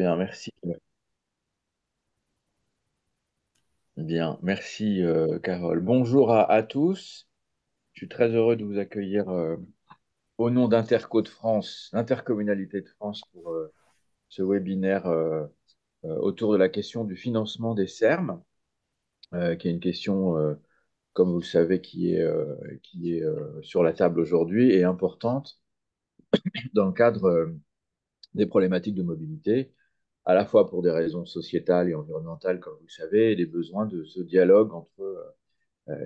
bien, merci. Bien, merci Carole. Bonjour à tous. Je suis très heureux de vous accueillir au nom d'Interco de France, l'Intercommunalité de France, pour ce webinaire autour de la question du financement des SERM, qui est une question, comme vous le savez, qui est sur la table aujourd'hui et importante dans le cadre des problématiques de mobilité, à la fois pour des raisons sociétales et environnementales, comme vous le savez, et les besoins de ce dialogue entre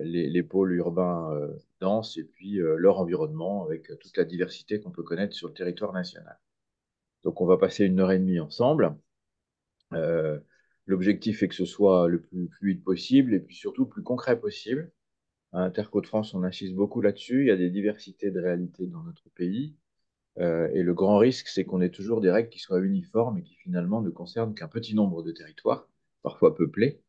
les pôles urbains denses et puis leur environnement avec toute la diversité qu'on peut connaître sur le territoire national. Donc on va passer 1 heure et demie ensemble. Euh, L'objectif est que ce soit le plus fluide possible et puis surtout le plus concret possible. À Interco de France, on insiste beaucoup là-dessus. Il y a des diversités de réalités dans notre pays. Et le grand risque, c'est qu'on ait toujours des règles qui soient uniformes et qui finalement ne concernent qu'un petit nombre de territoires, parfois peuplés.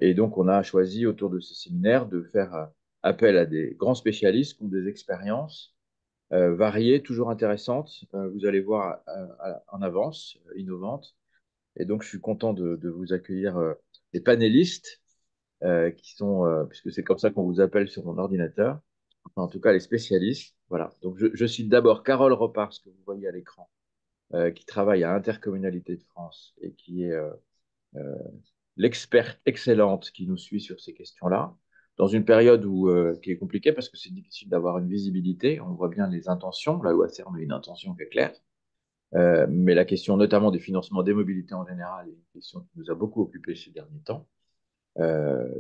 Et donc, on a choisi autour de ce séminaire de faire appel à des grands spécialistes qui ont des expériences variées, toujours intéressantes. Vous allez voir en avance, innovantes. Et donc, je suis content de vous accueillir les panélistes qui sont, puisque c'est comme ça qu'on vous appelle sur mon ordinateur, enfin, en tout cas les spécialistes. Voilà. Donc, je cite d'abord Carole Repart, ce que vous voyez à l'écran, qui travaille à Intercommunalité de France et qui est euh, l'experte excellente qui nous suit sur ces questions-là, dans une période qui est compliquée parce que c'est difficile d'avoir une visibilité. On voit bien les intentions, là où ACERN a une intention qui est claire. Mais la question notamment des financements des mobilités en général est une question qui nous a beaucoup occupé ces derniers temps,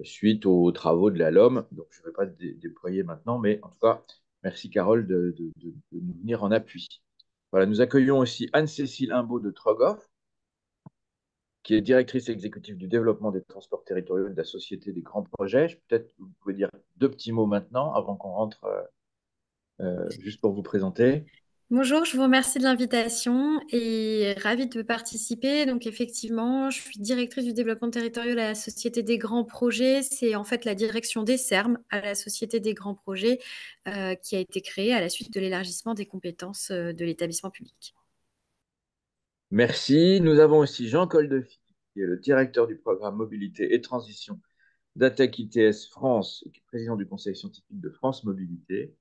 suite aux travaux de la LOM. Donc je ne vais pas déployer maintenant, mais en tout cas, merci Carole de nous venir en appui. Voilà, nous accueillons aussi Anne-Cécile Imbaud de Trogoff, qui est directrice exécutive du développement des transports territoriaux de la Société des grands projets. Peut-être que vous pouvez dire 2 petits mots maintenant, avant qu'on rentre, juste pour vous présenter. Bonjour, je vous remercie de l'invitation et ravie de participer. Donc effectivement, je suis directrice du développement territorial à la Société des grands projets. C'est en fait la direction des SERM à la Société des grands projets qui a été créée à la suite de l'élargissement des compétences de l'établissement public. Merci. Nous avons aussi Jean Coldefi, qui est le directeur du programme Mobilité et Transition d'ATEC ITS France et qui est président du conseil scientifique de France Mobilité.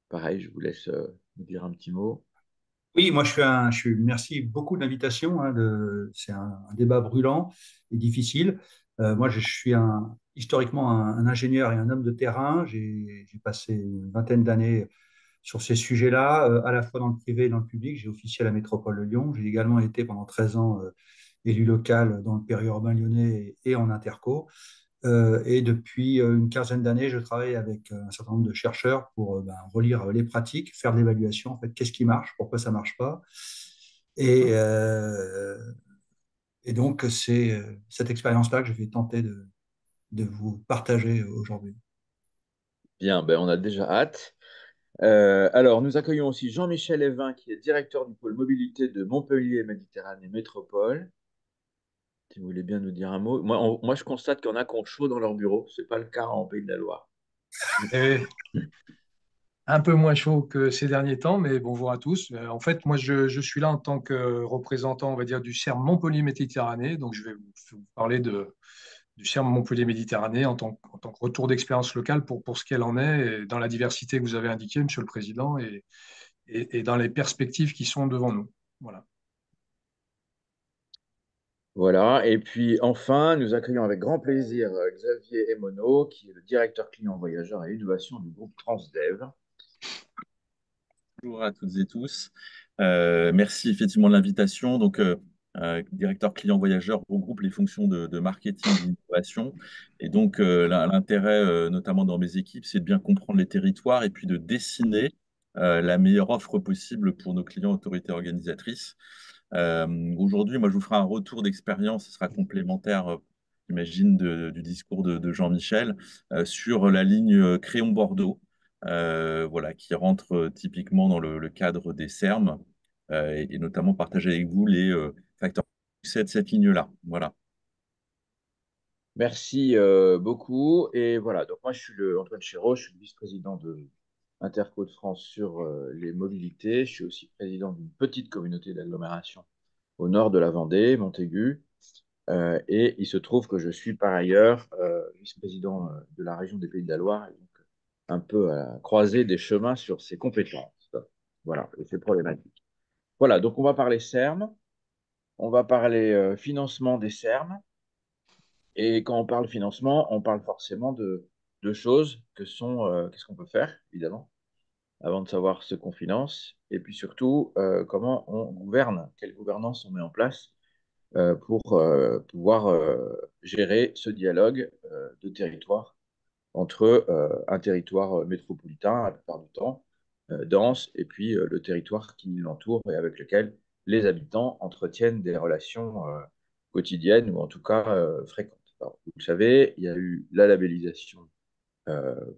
Pareil, je vous laisse nous dire un petit mot. Oui, moi merci beaucoup de l'invitation. C'est un débat brûlant et difficile. Moi, je suis historiquement un ingénieur et un homme de terrain. J'ai passé une vingtaine d'années sur ces sujets-là, à la fois dans le privé et dans le public. J'ai officié à la métropole de Lyon. J'ai également été pendant 13 ans élu local dans le périurbain lyonnais et en interco. Et depuis une quinzaine d'années, je travaille avec un certain nombre de chercheurs pour relire les pratiques, faire de l'évaluation. En fait, qu'est-ce qui marche, pourquoi ça ne marche pas. Et, euh, et donc, c'est cette expérience-là que je vais tenter de vous partager aujourd'hui. Bien, ben, on a déjà hâte. Alors, nous accueillons aussi Jean-Michel Evin, qui est directeur du pôle mobilité de Montpellier Méditerranée Métropole. Si vous voulez bien nous dire un mot. Moi, je constate qu'il y en a qui ont chaud dans leur bureau. Ce n'est pas le cas en Pays de la Loire. Et un peu moins chaud que ces derniers temps, mais bonjour à tous. En fait, moi, je suis là en tant que représentant, on va dire, du CERM Montpellier-Méditerranée. Donc, je vais vous parler du CERM Montpellier-Méditerranée en tant que retour d'expérience locale pour ce qu'elle en est, et dans la diversité que vous avez indiquée, Monsieur le Président, et dans les perspectives qui sont devant nous. Voilà. Voilà. Et puis, enfin, nous accueillons avec grand plaisir Xavier Emono, qui est le directeur client voyageur et innovation du groupe Transdev. Bonjour à toutes et tous. Merci effectivement de l'invitation. Directeur client voyageur regroupe les fonctions de marketing et d'innovation. Et donc, l'intérêt, notamment dans mes équipes, c'est de bien comprendre les territoires et puis de dessiner la meilleure offre possible pour nos clients autorités organisatrices. Aujourd'hui, moi, je vous ferai un retour d'expérience. Ce sera complémentaire, j'imagine, du discours de Jean-Michel sur la ligne Créon-Bordeaux, voilà, qui rentre typiquement dans le cadre des SERM et notamment partager avec vous les facteurs de succès de cette ligne-là. Voilà. Merci beaucoup. Et voilà, donc moi, je suis Antoine Chéreau, je suis le vice-président de Interco de France sur les mobilités. Je suis aussi président d'une petite communauté d'agglomération au nord de la Vendée, Montaigu. Et il se trouve que je suis par ailleurs vice-président de la région des Pays de la Loire, et donc un peu à la croisée des chemins sur ces compétences. Voilà, et ces problématiques. Voilà, donc on va parler SERM, on va parler financement des SERM, et quand on parle financement, on parle forcément de deux choses que sont qu'est-ce qu'on peut faire, évidemment, avant de savoir ce qu'on finance, et puis surtout comment on gouverne, quelle gouvernance on met en place pour pouvoir gérer ce dialogue de territoire entre un territoire métropolitain, la plupart du temps, dense, et puis le territoire qui l'entoure et avec lequel les habitants entretiennent des relations quotidiennes ou en tout cas fréquentes. Alors, vous le savez, il y a eu la labellisation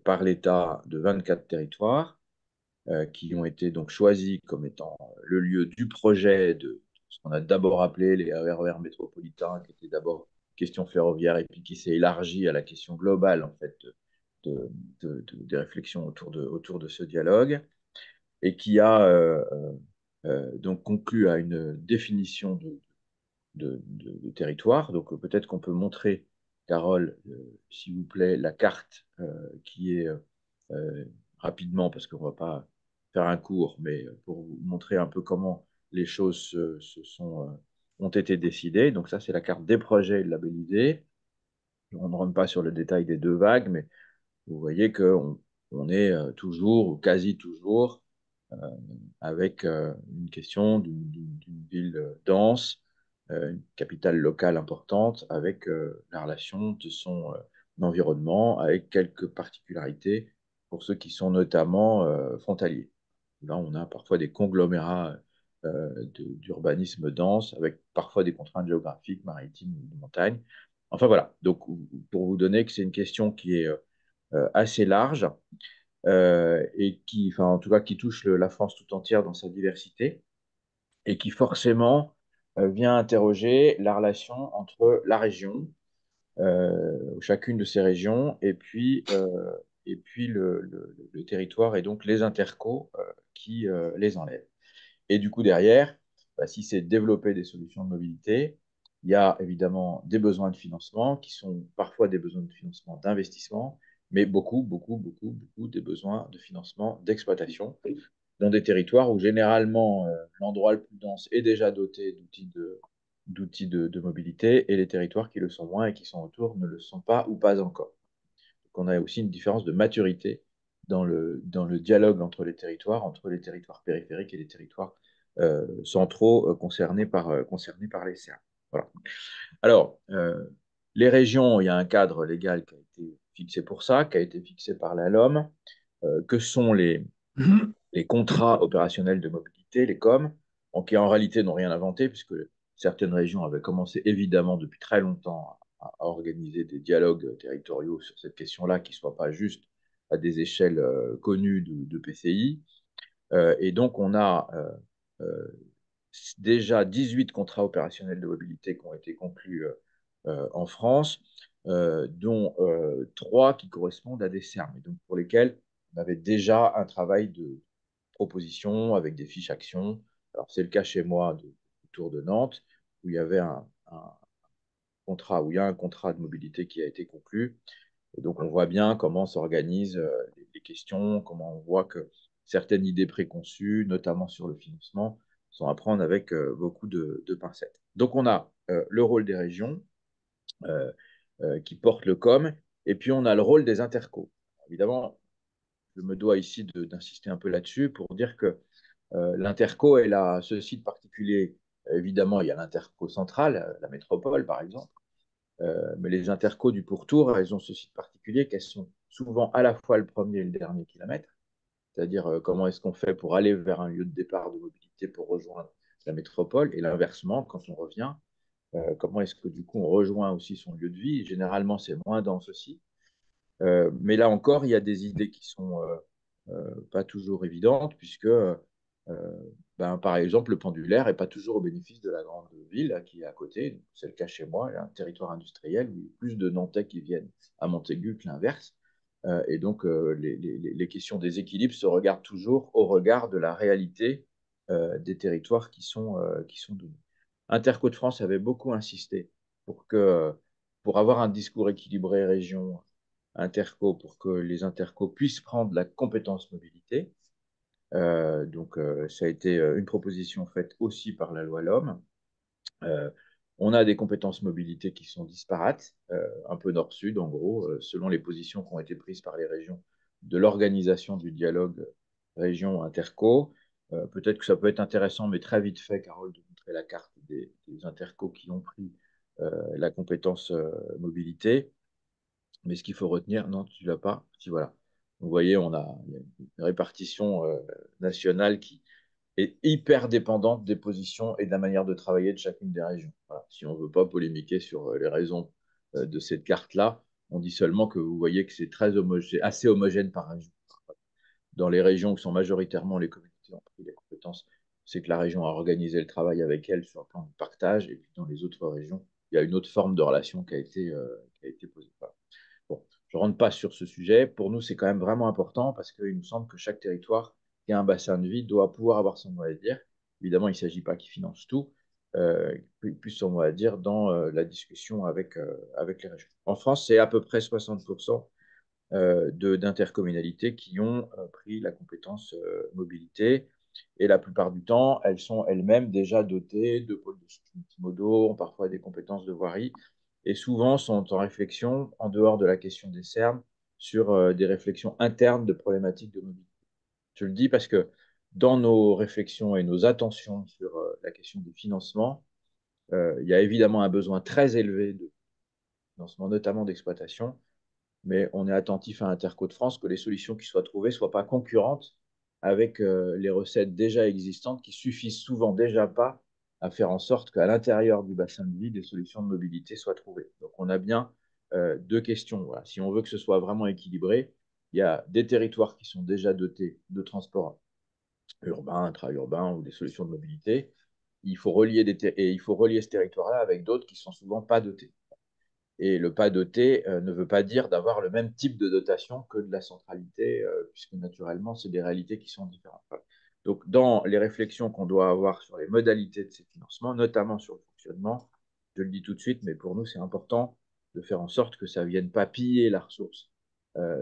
par l'État de 24 territoires qui ont été donc choisis comme étant le lieu du projet de ce qu'on a d'abord appelé les RER métropolitains, qui était d'abord question ferroviaire et puis qui s'est élargi à la question globale en fait des réflexions autour de ce dialogue et qui a donc conclu à une définition de territoire. Donc peut-être qu'on peut montrer, Carole, s'il vous plaît, la carte qui est euh, rapidement, parce qu'on ne va pas faire un cours, mais pour vous montrer un peu comment les choses ont été décidées. Donc ça, c'est la carte des projets labellisés. On ne rentre pas sur le détail des deux vagues, mais vous voyez qu'on est toujours, ou quasi toujours, euh, avec une question d'une ville dense, une capitale locale importante, avec la relation de son environnement, avec quelques particularités pour ceux qui sont notamment frontaliers. Là, on a parfois des conglomérats d'urbanisme dense, avec parfois des contraintes géographiques, maritimes, de montagne. Enfin voilà, donc pour vous donner que c'est une question qui est assez large et qui, enfin, en tout cas, qui touche la France tout entière dans sa diversité et qui forcément vient interroger la relation entre la région, chacune de ces régions, et puis le territoire et donc les intercos qui les enlèvent. Et du coup, derrière, bah, si c'est développer des solutions de mobilité, il y a évidemment des besoins de financement qui sont parfois des besoins de financement d'investissement, mais beaucoup des besoins de financement d'exploitation dans des territoires où généralement l'endroit le plus dense est déjà doté d'outils de mobilité et les territoires qui le sont moins et qui sont autour ne le sont pas ou pas encore. Donc on a aussi une différence de maturité dans le dialogue entre les territoires périphériques et les territoires centraux concernés par les CERN. Voilà. Alors, les régions, il y a un cadre légal qui a été fixé pour ça, qui a été fixé par la LOM, que sont les contrats opérationnels de mobilité, les COM, qui en réalité n'ont rien inventé, puisque certaines régions avaient commencé évidemment depuis très longtemps à organiser des dialogues territoriaux sur cette question-là, qui ne soient pas juste à des échelles connues de PCI. Et donc, on a déjà 18 contrats opérationnels de mobilité qui ont été conclus en France, dont 3 qui correspondent à des CERM, et donc pour lesquels on avait déjà un travail de proposition avec des fiches actions. Alors, c'est le cas chez moi autour de Nantes, où il y avait un contrat, où il y a un contrat de mobilité qui a été conclu. Et donc, on voit bien comment s'organisent les questions, comment on voit que certaines idées préconçues, notamment sur le financement, sont à prendre avec beaucoup de pincettes. Donc, on a le rôle des régions euh, qui portent le com, et puis on a le rôle des intercos. Évidemment, je me dois ici d'insister un peu là-dessus pour dire que l'interco, elle a ceci de particulier. Évidemment, il y a l'interco centrale, la métropole par exemple, mais les intercos du pourtour, elles ont ceci de particulier qu'elles sont souvent à la fois le premier et le dernier kilomètre, c'est-à-dire comment est-ce qu'on fait pour aller vers un lieu de départ de mobilité pour rejoindre la métropole, et l'inversement, quand on revient, comment est-ce que du coup on rejoint aussi son lieu de vie. Généralement, c'est moins dense aussi. Mais là encore, il y a des idées qui sont pas toujours évidentes, puisque, par exemple, le pendulaire n'est pas toujours au bénéfice de la grande ville qui est à côté. C'est le cas chez moi, il y a un territoire industriel où il y a plus de Nantais qui viennent à Montaigu que l'inverse. Et donc, les questions des équilibres se regardent toujours au regard de la réalité des territoires qui sont donnés. Interco de France avait beaucoup insisté pour avoir un discours équilibré région interco, pour que les intercos puissent prendre la compétence mobilité. Ça a été une proposition faite aussi par la loi LOM. On a des compétences mobilité qui sont disparates, un peu nord-sud en gros, selon les positions qui ont été prises par les régions de l'organisation du dialogue région-interco. Peut-être que ça peut être intéressant, mais très vite fait, Carole, de montrer la carte des intercos qui ont pris la compétence mobilité. Mais ce qu'il faut retenir, non, tu ne l'as pas. Si, voilà. Vous voyez, on a une répartition nationale qui est hyper dépendante des positions et de la manière de travailler de chacune des régions. Voilà. Si on ne veut pas polémiquer sur les raisons de cette carte-là, on dit seulement que vous voyez que c'est assez homogène par région. Dans les régions où sont majoritairement les communautés ont pris les compétences, c'est que la région a organisé le travail avec elles sur le plan de partage, et puis dans les autres régions, il y a une autre forme de relation qui a été posée. Voilà. Bon, je ne rentre pas sur ce sujet. Pour nous, c'est quand même vraiment important parce qu'il nous semble que chaque territoire qui a un bassin de vie doit pouvoir avoir son mot à dire. Évidemment, il ne s'agit pas qu'il finance tout, qu'il puisse son mot à dire dans la discussion avec les régions. En France, c'est à peu près 60% d'intercommunalités qui ont pris la compétence mobilité. Et la plupart du temps, elles sont elles-mêmes déjà dotées de pôles de soutien multimodaux, ont parfois des compétences de voirie, et souvent sont en réflexion, en dehors de la question des Serm, sur des réflexions internes de problématiques de mobilité. Je le dis parce que dans nos réflexions et nos attentions sur la question des financements, il y a évidemment un besoin très élevé de financement, notamment d'exploitation, mais on est attentif à Interco de France que les solutions qui soient trouvées ne soient pas concurrentes avec les recettes déjà existantes qui suffisent souvent déjà pas à faire en sorte qu'à l'intérieur du bassin de vie, des solutions de mobilité soient trouvées. Donc on a bien deux questions. Voilà. Si on veut que ce soit vraiment équilibré, il y a des territoires qui sont déjà dotés de transports urbains, intra-urbains ou des solutions de mobilité. Et il faut relier ce territoire-là avec d'autres qui sont souvent pas dotés. Et le pas doté ne veut pas dire d'avoir le même type de dotation que de la centralité, puisque naturellement, c'est des réalités qui sont différentes. Donc, dans les réflexions qu'on doit avoir sur les modalités de ces financements, notamment sur le fonctionnement, je le dis tout de suite, mais pour nous, c'est important de faire en sorte que ça ne vienne pas piller la ressource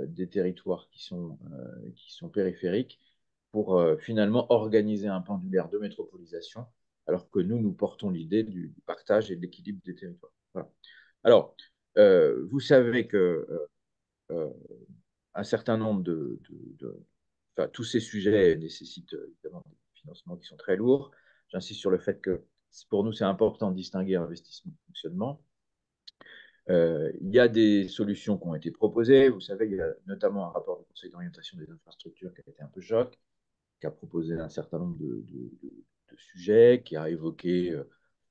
des territoires qui sont périphériques pour finalement organiser un pendulaire de métropolisation, alors que nous portons l'idée du partage et de l'équilibre des territoires. Voilà. Alors, vous savez que euh, un certain nombre enfin, tous ces sujets nécessitent évidemment des financements qui sont très lourds. J'insiste sur le fait que pour nous, c'est important de distinguer investissement et fonctionnement. Il y a des solutions qui ont été proposées. Vous savez, il y a notamment un rapport du Conseil d'orientation des infrastructures qui a été un peu choc, qui a proposé un certain nombre de sujets, qui a évoqué,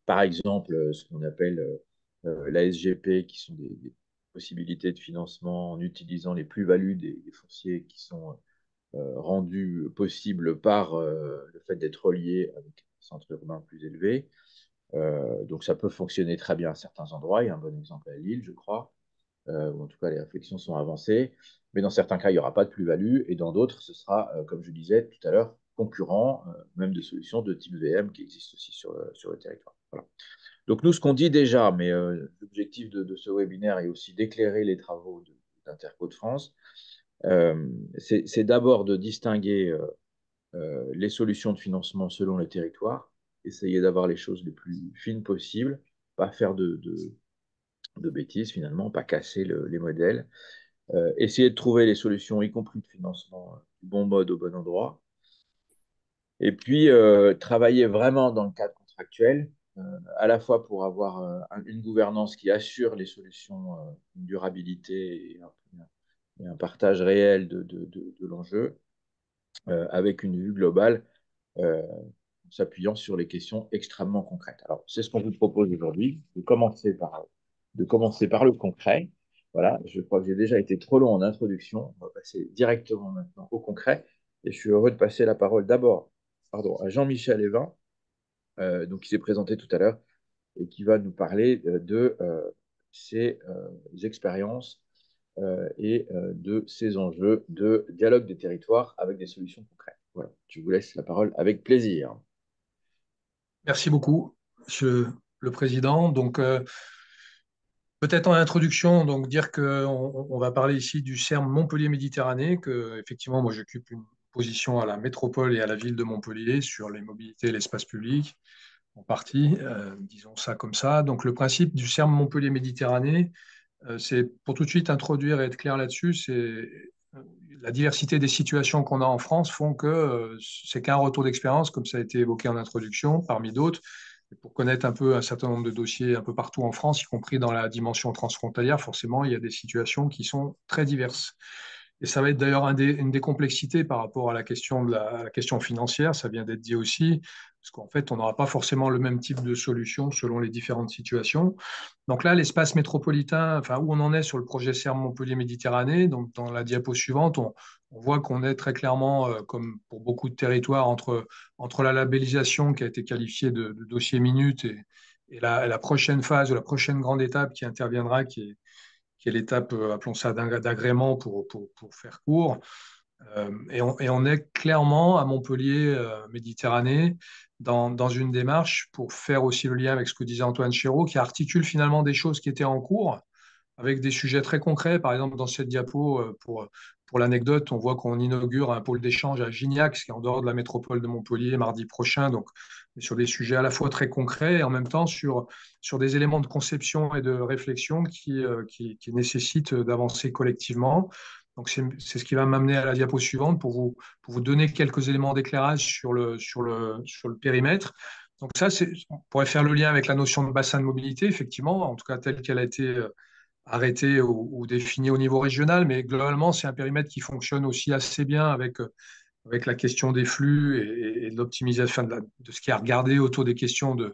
par exemple, ce qu'on appelle la SGP, qui sont des possibilités de financement en utilisant les plus-values des fonciers qui sont rendus possibles par le fait d'être reliés avec un centre urbain plus élevé. Donc ça peut fonctionner très bien à certains endroits. Il y a un bon exemple à Lille, je crois, ou en tout cas les réflexions sont avancées. Mais dans certains cas, il n'y aura pas de plus-value, et dans d'autres, ce sera, comme je disais tout à l'heure, concurrent, même de solutions de type VM qui existent aussi sur le territoire. Voilà. Donc nous, ce qu'on dit déjà, mais l'objectif de ce webinaire est aussi d'éclairer les travaux d'Interco de France, c'est d'abord de distinguer les solutions de financement selon les territoires, essayer d'avoir les choses les plus fines possibles, pas faire de bêtises finalement, pas casser les modèles, essayer de trouver les solutions, y compris de financement, du bon mode au bon endroit, et puis travailler vraiment dans le cadre contractuel, à la fois pour avoir une gouvernance qui assure les solutions, une durabilité et un partage réel de l'enjeu, avec une vue globale, en s'appuyant sur les questions extrêmement concrètes. Alors, c'est ce qu'on vous propose aujourd'hui, de commencer par le concret. Voilà, je crois que j'ai déjà été trop long en introduction. On va passer directement maintenant au concret. Et je suis heureux de passer la parole d'abord à Jean-Michel Evin, donc, qui s'est présenté tout à l'heure et qui va nous parler de ses expériences et de ces enjeux de dialogue des territoires avec des solutions concrètes. Voilà, je vous laisse la parole avec plaisir. Merci beaucoup. Monsieur le Président. Donc, peut-être en introduction, donc dire qu'on va parler ici du CERM Montpellier-Méditerranée, que effectivement, moi, j'occupe une position à la métropole et à la ville de Montpellier sur les mobilités et l'espace public, en partie, disons ça comme ça. Donc, le principe du CERM Montpellier-Méditerranée, c'est pour tout de suite introduire et être clair là-dessus, c'est la diversité des situations qu'on a en France font que c'est qu'un retour d'expérience, comme ça a été évoqué en introduction, parmi d'autres, pour connaître un peu un certain nombre de dossiers un peu partout en France, y compris dans la dimension transfrontalière, forcément, il y a des situations qui sont très diverses. Et ça va être d'ailleurs une des complexités par rapport à la question, à la question financière, ça vient d'être dit aussi, parce qu'en fait, on n'aura pas forcément le même type de solution selon les différentes situations. Donc là, l'espace métropolitain, enfin, où on en est sur le projet CERM Montpellier-Méditerranée, donc dans la diapo suivante, on voit qu'on est très clairement, comme pour beaucoup de territoires, entre la labellisation qui a été qualifiée de dossier minute et la prochaine phase ou la prochaine grande étape qui interviendra, qui est l'étape, appelons ça, d'agrément pour faire court. Et on est clairement à Montpellier, Méditerranée, dans une démarche pour faire aussi le lien avec ce que disait Antoine Chéreau, qui articule finalement des choses qui étaient en cours avec des sujets très concrets. Par exemple, dans cette diapo, pour l'anecdote, on voit qu'on inaugure un pôle d'échange à Gignac, qui est en dehors de la métropole de Montpellier, mardi prochain. Donc, sur des sujets à la fois très concrets et en même temps sur des éléments de conception et de réflexion qui nécessitent d'avancer collectivement. Donc, c'est ce qui va m'amener à la diapo suivante pour vous donner quelques éléments d'éclairage sur le périmètre. Donc ça, on pourrait faire le lien avec la notion de bassin de mobilité, effectivement, en tout cas telle qu'elle a été arrêté ou défini au niveau régional, mais globalement, c'est un périmètre qui fonctionne aussi assez bien avec la question des flux et de l'optimisation de ce qui est regardé autour des questions de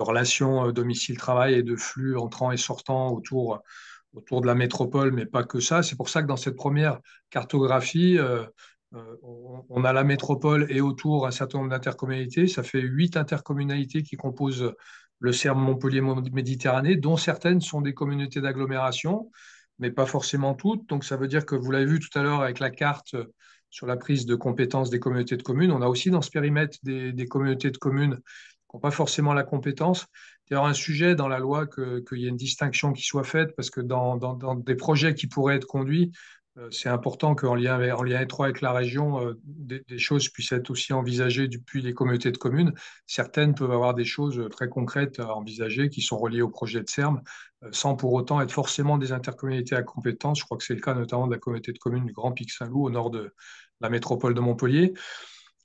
relations domicile-travail et de flux entrants et sortants autour de la métropole, mais pas que ça. C'est pour ça que dans cette première cartographie, on a la métropole et autour un certain nombre d'intercommunalités. Ça fait 8 intercommunalités qui composent le CERM Montpellier-Méditerranée, dont certaines sont des communautés d'agglomération, mais pas forcément toutes. Donc ça veut dire que vous l'avez vu tout à l'heure avec la carte sur la prise de compétences des communautés de communes. On a aussi dans ce périmètre des communautés de communes qui n'ont pas forcément la compétence. D'ailleurs, un sujet dans la loi qu'il y ait une distinction qui soit faite, parce que dans des projets qui pourraient être conduits, c'est important qu'en lien étroit avec la région, des choses puissent être aussi envisagées depuis les communautés de communes. Certaines peuvent avoir des choses très concrètes à envisager qui sont reliées au projet de CERM, sans pour autant être forcément des intercommunalités à compétence. Je crois que c'est le cas notamment de la communauté de communes du Grand Pic Saint-Loup au nord de la métropole de Montpellier.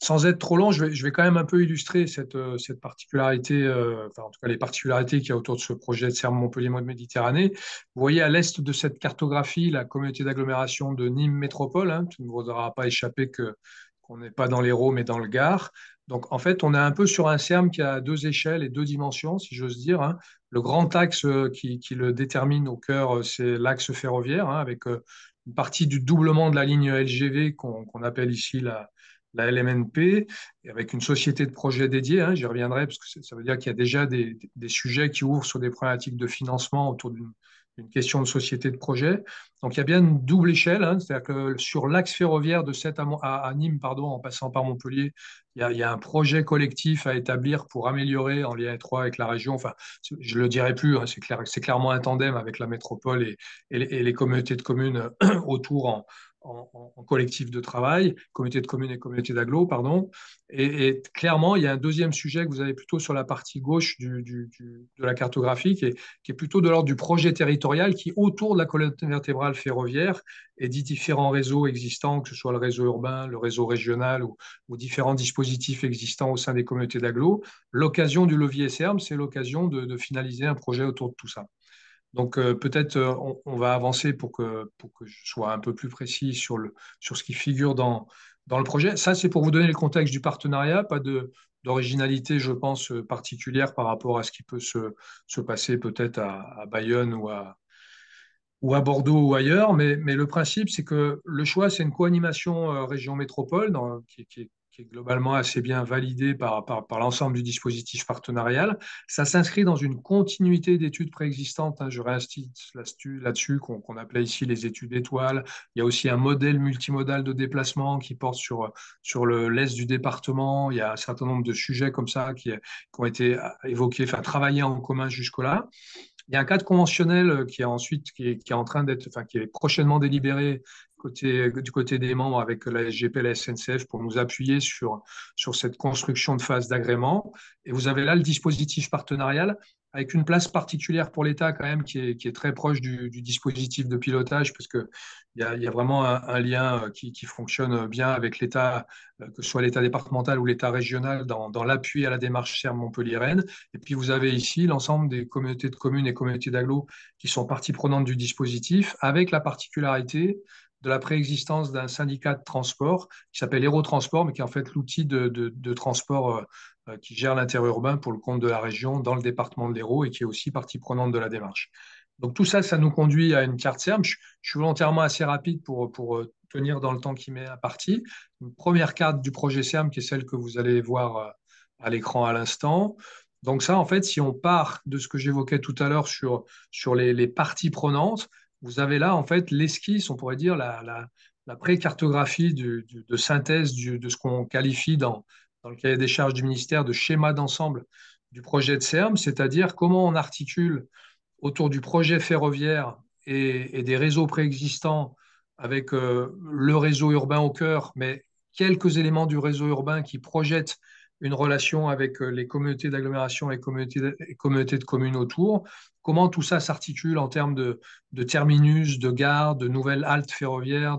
Sans être trop long, je vais quand même un peu illustrer cette particularité, enfin en tout cas les particularités qu'il y a autour de ce projet de CERM Montpellier-Méditerranée. Vous voyez à l'est de cette cartographie la communauté d'agglomération de Nîmes Métropole. Hein, tu ne vous aura pas échappé qu'on n'est pas dans l'Hérault mais dans le Gard. Donc en fait, on est un peu sur un CERM qui a deux échelles et deux dimensions, si j'ose dire. Hein. Le grand axe qui le détermine au cœur, c'est l'axe ferroviaire, hein, avec une partie du doublement de la ligne LGV qu'on appelle ici la LMNP, et avec une société de projet dédiée, hein, j'y reviendrai, parce que ça veut dire qu'il y a déjà des sujets qui ouvrent sur des problématiques de financement autour d'une question de société de projet. Donc il y a bien une double échelle, hein, c'est-à-dire que sur l'axe ferroviaire de Sète à Nîmes, pardon, en passant par Montpellier, il y a un projet collectif à établir pour améliorer en lien étroit avec la région. Enfin, je ne le dirai plus, hein, c'est clairement un tandem avec la métropole et les communautés de communes autour en collectif de travail, communauté de communes et communauté d'agglo, pardon. Et clairement, il y a un deuxième sujet que vous avez plutôt sur la partie gauche de la cartographie, qui est plutôt de l'ordre du projet territorial, qui, autour de la colonne vertébrale ferroviaire, et dit différents réseaux existants, que ce soit le réseau urbain, le réseau régional ou différents dispositifs existants au sein des communautés d'agglo. L'occasion du levier SERM, c'est l'occasion de finaliser un projet autour de tout ça. Donc peut-être on va avancer pour que je sois un peu plus précis sur ce qui figure dans le projet. Ça, c'est pour vous donner le contexte du partenariat, pas d'originalité, je pense, particulière par rapport à ce qui peut se passer peut-être à Bayonne ou à Bordeaux ou ailleurs. Mais le principe, c'est que le choix, c'est une co-animation région métropole qui est globalement assez bien validé par l'ensemble du dispositif partenarial. Ça s'inscrit dans une continuité d'études préexistantes, hein. Je réinsiste là-dessus, qu'on appelait ici les études étoiles. Il y a aussi un modèle multimodal de déplacement qui porte sur l'est du département. Il y a un certain nombre de sujets comme ça qui ont été évoqués, enfin travaillés en commun jusque-là. Il y a un cadre conventionnel qui est en train d'être, enfin, qui est prochainement délibéré du côté des membres avec la SGP et la SNCF pour nous appuyer sur cette construction de phase d'agrément. Et vous avez là le dispositif partenarial avec une place particulière pour l'État quand même qui est très proche du dispositif de pilotage parce qu'il y a vraiment un lien qui fonctionne bien avec l'État, que ce soit l'État départemental ou l'État régional dans l'appui à la démarche SERM Montpellier-Rennes. Et puis vous avez ici l'ensemble des communautés de communes et communautés d'agglo qui sont partie prenante du dispositif avec la particularité de la préexistence d'un syndicat de transport qui s'appelle Aérotransport, mais qui est en fait l'outil de transport qui gère l'interurbain pour le compte de la région dans le département de l'Hérault et qui est aussi partie prenante de la démarche. Donc tout ça, ça nous conduit à une carte SERM. Je suis volontairement assez rapide pour tenir dans le temps qui m'est imparti. Une première carte du projet SERM qui est celle que vous allez voir à l'écran à l'instant. Donc ça, en fait, si on part de ce que j'évoquais tout à l'heure sur les parties prenantes, vous avez là, en fait, l'esquisse, on pourrait dire, la pré-cartographie de synthèse de ce qu'on qualifie dans le cahier des charges du ministère de schéma d'ensemble du projet de SERM, c'est-à-dire comment on articule autour du projet ferroviaire et des réseaux préexistants avec le réseau urbain au cœur, mais quelques éléments du réseau urbain qui projettent une relation avec les communautés d'agglomération et communautés de communes autour. Comment tout ça s'articule en termes de terminus, de gares, de nouvelles haltes ferroviaires,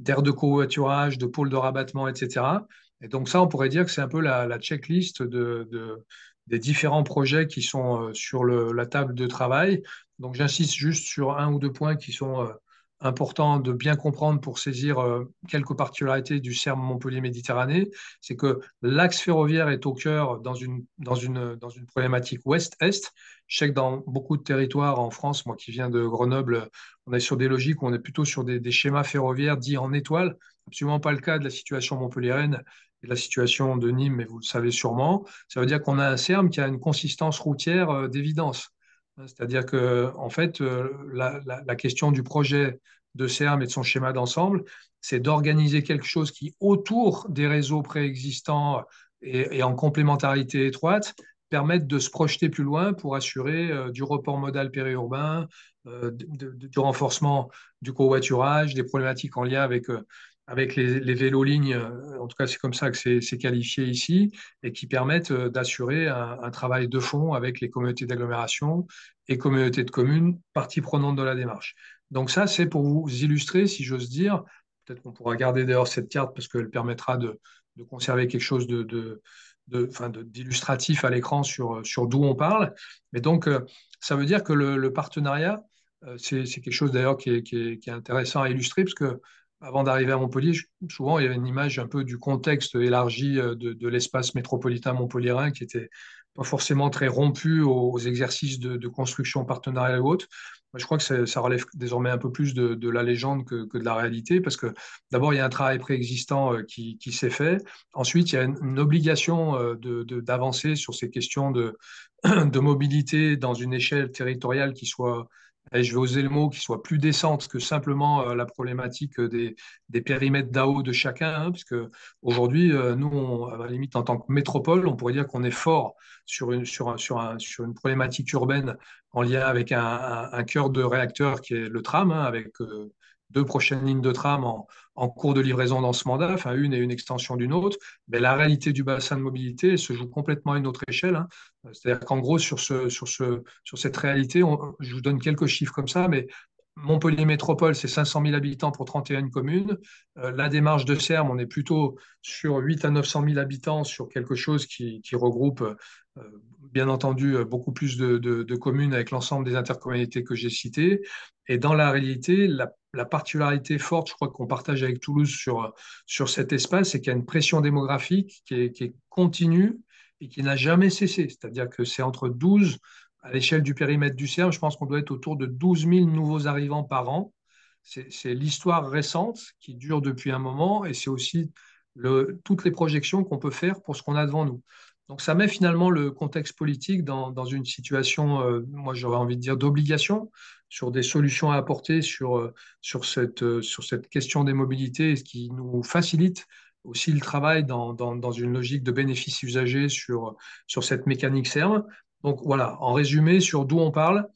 d'aires de covoiturage, de pôles de rabattement, etc. Et donc ça, on pourrait dire que c'est un peu la checklist des différents projets qui sont sur la table de travail. Donc j'insiste juste sur un ou deux points qui sont importants de bien comprendre pour saisir quelques particularités du SERM Montpellier-Méditerranée. C'est que l'axe ferroviaire est au cœur dans une problématique ouest-est. Je sais que dans beaucoup de territoires en France, moi qui viens de Grenoble, on est sur des logiques où on est plutôt sur des schémas ferroviaires dits en étoile. Absolument pas le cas de la situation Montpellier-Rennes et de la situation de Nîmes, mais vous le savez sûrement. Ça veut dire qu'on a un SERM qui a une consistance routière d'évidence. C'est-à-dire que, en fait, la question du projet de SERM et de son schéma d'ensemble, c'est d'organiser quelque chose qui, autour des réseaux préexistants et en complémentarité étroite, permettent de se projeter plus loin pour assurer du report modal périurbain, du renforcement du covoiturage, des problématiques en lien avec les vélos-lignes, en tout cas c'est comme ça que c'est qualifié ici, et qui permettent d'assurer un travail de fond avec les communautés d'agglomération et communautés de communes, partie prenante de la démarche. Donc ça, c'est pour vous illustrer, si j'ose dire, peut-être qu'on pourra garder d'ailleurs cette carte parce qu'elle permettra de conserver quelque chose d'illustratif à l'écran sur d'où on parle. Mais donc, ça veut dire que le partenariat, c'est quelque chose d'ailleurs qui est intéressant à illustrer parce que avant d'arriver à Montpellier, souvent il y avait une image un peu du contexte élargi de l'espace métropolitain montpelliérain qui était pas forcément très rompu aux exercices de construction partenariale et autres. Moi, je crois que ça relève désormais un peu plus de la légende que de la réalité, parce que d'abord, il y a un travail préexistant qui s'est fait. Ensuite, il y a une obligation d'avancer sur ces questions de mobilité dans une échelle territoriale qui soit, et je vais oser le mot, qui soit plus décente que simplement la problématique des périmètres d'AO de chacun, hein, parce que aujourd'hui, nous, à la limite, en tant que métropole, on pourrait dire qu'on est fort sur une problématique urbaine en lien avec un cœur de réacteur qui est le tram, hein, avec deux prochaines lignes de tram en cours de livraison dans ce mandat, enfin une et une extension d'une autre. Mais la réalité du bassin de mobilité elle se joue complètement à une autre échelle, hein. C'est-à-dire qu'en gros, sur cette réalité, je vous donne quelques chiffres comme ça, mais Montpellier Métropole, c'est 500 000 habitants pour 31 communes. La démarche de SERM, on est plutôt sur 8 à 900 000 habitants sur quelque chose qui regroupe, bien entendu, beaucoup plus de communes avec l'ensemble des intercommunalités que j'ai citées. Et dans la réalité, la particularité forte, je crois qu'on partage avec Toulouse sur cet espace, c'est qu'il y a une pression démographique qui est continue et qui n'a jamais cessé. C'est-à-dire que c'est entre 12 à l'échelle du périmètre du CERM, je pense qu'on doit être autour de 12 000 nouveaux arrivants par an. C'est l'histoire récente qui dure depuis un moment et c'est aussi toutes les projections qu'on peut faire pour ce qu'on a devant nous. Donc ça met finalement le contexte politique dans une situation, moi j'aurais envie de dire, d'obligation sur des solutions à apporter sur cette question des mobilités, ce qui nous facilite aussi le travail dans une logique de bénéfice usagé sur cette mécanique SERM. Donc voilà, en résumé, sur d'où on parle,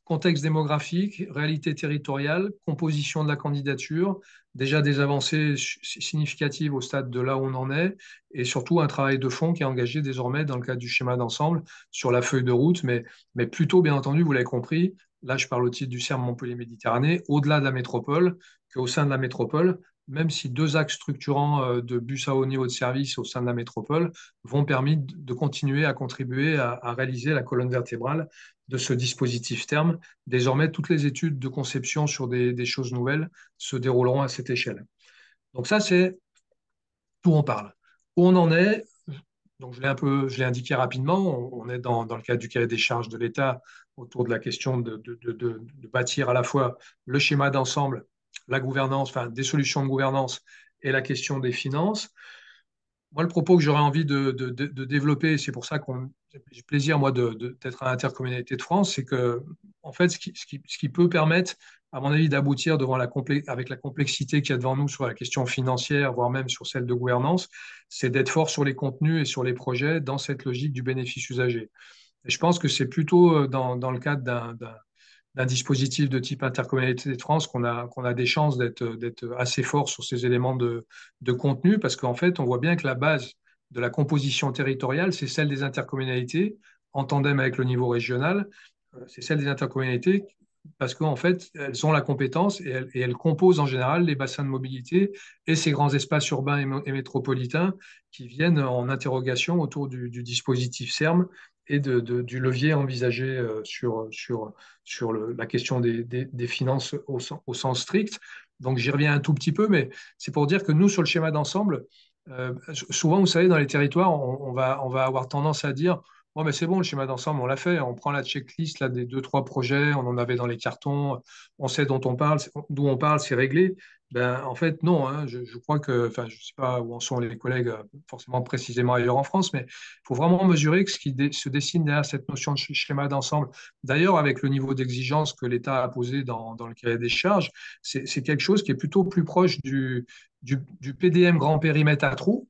contexte démographique, réalité territoriale, composition de la candidature, déjà des avancées significatives au stade de là où on en est, et surtout un travail de fond qui est engagé désormais dans le cadre du schéma d'ensemble sur la feuille de route, mais plutôt, bien entendu, vous l'avez compris, là je parle au titre du CERM Montpellier-Méditerranée, au-delà de la métropole, qu'au sein de la métropole, même si deux axes structurants de bus à haut niveau de service au sein de la métropole vont permettre de continuer à contribuer à réaliser la colonne vertébrale de ce dispositif terme. Désormais, toutes les études de conception sur des choses nouvelles se dérouleront à cette échelle. Donc ça, c'est d'où on parle. Où on en est, donc je l'ai indiqué rapidement, on est dans le cadre du cahier des charges de l'État autour de la question de bâtir à la fois le schéma d'ensemble, la gouvernance, enfin des solutions de gouvernance et la question des finances. Moi, le propos que j'aurais envie de développer, c'est pour ça qu'on j'ai plaisir, moi, d'être à l'intercommunalité de France, c'est que, en fait, ce qui peut permettre, à mon avis, d'aboutir avec la complexité qu'il y a devant nous sur la question financière, voire même sur celle de gouvernance, c'est d'être fort sur les contenus et sur les projets dans cette logique du bénéfice usager. Et je pense que c'est plutôt dans le cadre d'un dispositif de type intercommunalité de France qu'on a des chances d'être assez fort sur ces éléments de contenu, parce qu'en fait, on voit bien que la base de la composition territoriale, c'est celle des intercommunalités, en tandem avec le niveau régional, c'est celle des intercommunalités, parce qu'en fait, elles ont la compétence et elles composent en général les bassins de mobilité et ces grands espaces urbains et métropolitains qui viennent en interrogation autour du dispositif SERM et du levier envisagé sur la question des finances au sens strict. Donc j'y reviens un tout petit peu, mais c'est pour dire que nous, sur le schéma d'ensemble, souvent, vous savez, dans les territoires, on va avoir tendance à dire, bon, mais c'est bon, le schéma d'ensemble, on l'a fait, on prend la checklist là, des deux, trois projets, on en avait dans les cartons, on sait d'où on parle, c'est réglé. Ben, en fait, non, hein, je crois que, enfin, je ne sais pas où en sont les collègues forcément précisément ailleurs en France, mais il faut vraiment mesurer que ce qui se dessine derrière cette notion de schéma d'ensemble, d'ailleurs avec le niveau d'exigence que l'État a posé dans le cahier des charges, c'est quelque chose qui est plutôt plus proche du PDM grand périmètre à trous,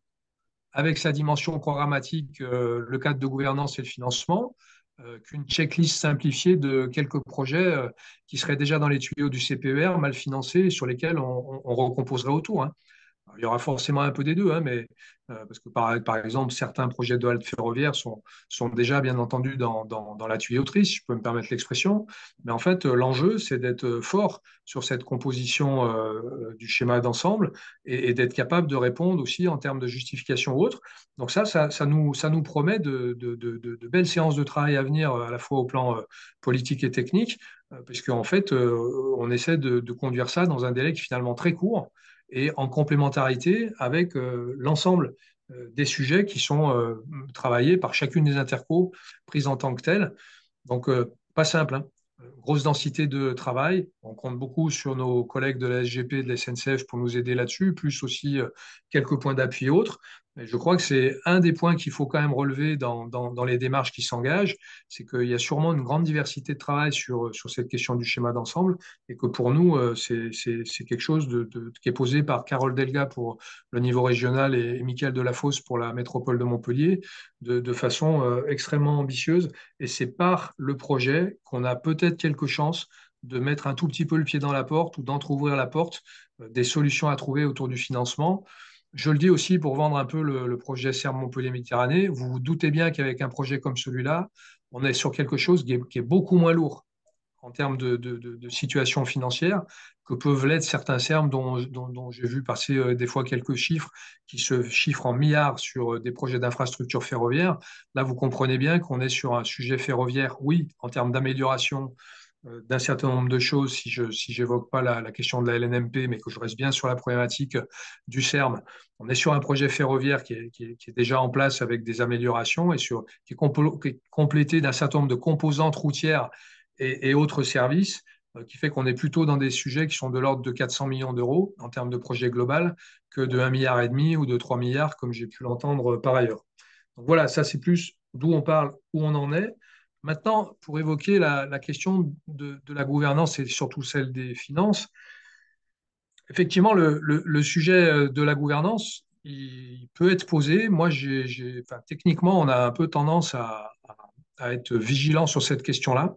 avec sa dimension programmatique, le cadre de gouvernance et le financement, qu'une checklist simplifiée de quelques projets qui seraient déjà dans les tuyaux du CPER, mal financés, et sur lesquels on recomposerait autour. Hein. Il y aura forcément un peu des deux, hein, mais, parce que par exemple, certains projets de halte ferroviaire sont déjà bien entendu dans la tuyauterie, si je peux me permettre l'expression. Mais en fait, l'enjeu, c'est d'être fort sur cette composition du schéma d'ensemble et d'être capable de répondre aussi en termes de justification ou autre. Donc ça nous promet de belles séances de travail à venir, à la fois au plan politique et technique, puisqu'en en fait, on essaie de conduire ça dans un délai qui est finalement très court et en complémentarité avec l'ensemble des sujets qui sont travaillés par chacune des intercos prises en tant que telles. Donc, pas simple, hein. Grosse densité de travail. On compte beaucoup sur nos collègues de la SGP et de la SNCF pour nous aider là-dessus, plus aussi quelques points d'appui autres. Mais je crois que c'est un des points qu'il faut quand même relever dans les démarches qui s'engagent, c'est qu'il y a sûrement une grande diversité de travail sur cette question du schéma d'ensemble et que pour nous, c'est quelque chose qui est posé par Carole Delga pour le niveau régional et Mickaël Delafosse pour la métropole de Montpellier de façon extrêmement ambitieuse. Et c'est par le projet qu'on a peut-être quelques chances de mettre un tout petit peu le pied dans la porte ou d'entrouvrir la porte des solutions à trouver autour du financement. Je le dis aussi pour vendre un peu le projet SERM Montpellier-Méditerranée. Vous vous doutez bien qu'avec un projet comme celui-là, on est sur quelque chose qui est beaucoup moins lourd en termes de situation financière que peuvent l'être certains SERM dont j'ai vu passer des fois quelques chiffres qui se chiffrent en milliards sur des projets d'infrastructure ferroviaire. Là, vous comprenez bien qu'on est sur un sujet ferroviaire, oui, en termes d'amélioration d'un certain nombre de choses, si j'évoque pas la question de la LNMP, mais que je reste bien sur la problématique du CERM. On est sur un projet ferroviaire qui est déjà en place avec des améliorations et qui est complété d'un certain nombre de composantes routières et autres services qui fait qu'on est plutôt dans des sujets qui sont de l'ordre de 400 millions d'euros en termes de projet global que de 1,5 milliard ou de 3 milliards, comme j'ai pu l'entendre par ailleurs. Donc voilà, ça c'est plus d'où on parle, où on en est. Maintenant, pour évoquer la question de la gouvernance et surtout celle des finances, effectivement, le sujet de la gouvernance, il peut être posé. Moi, enfin, techniquement, on a un peu tendance à être vigilant sur cette question-là,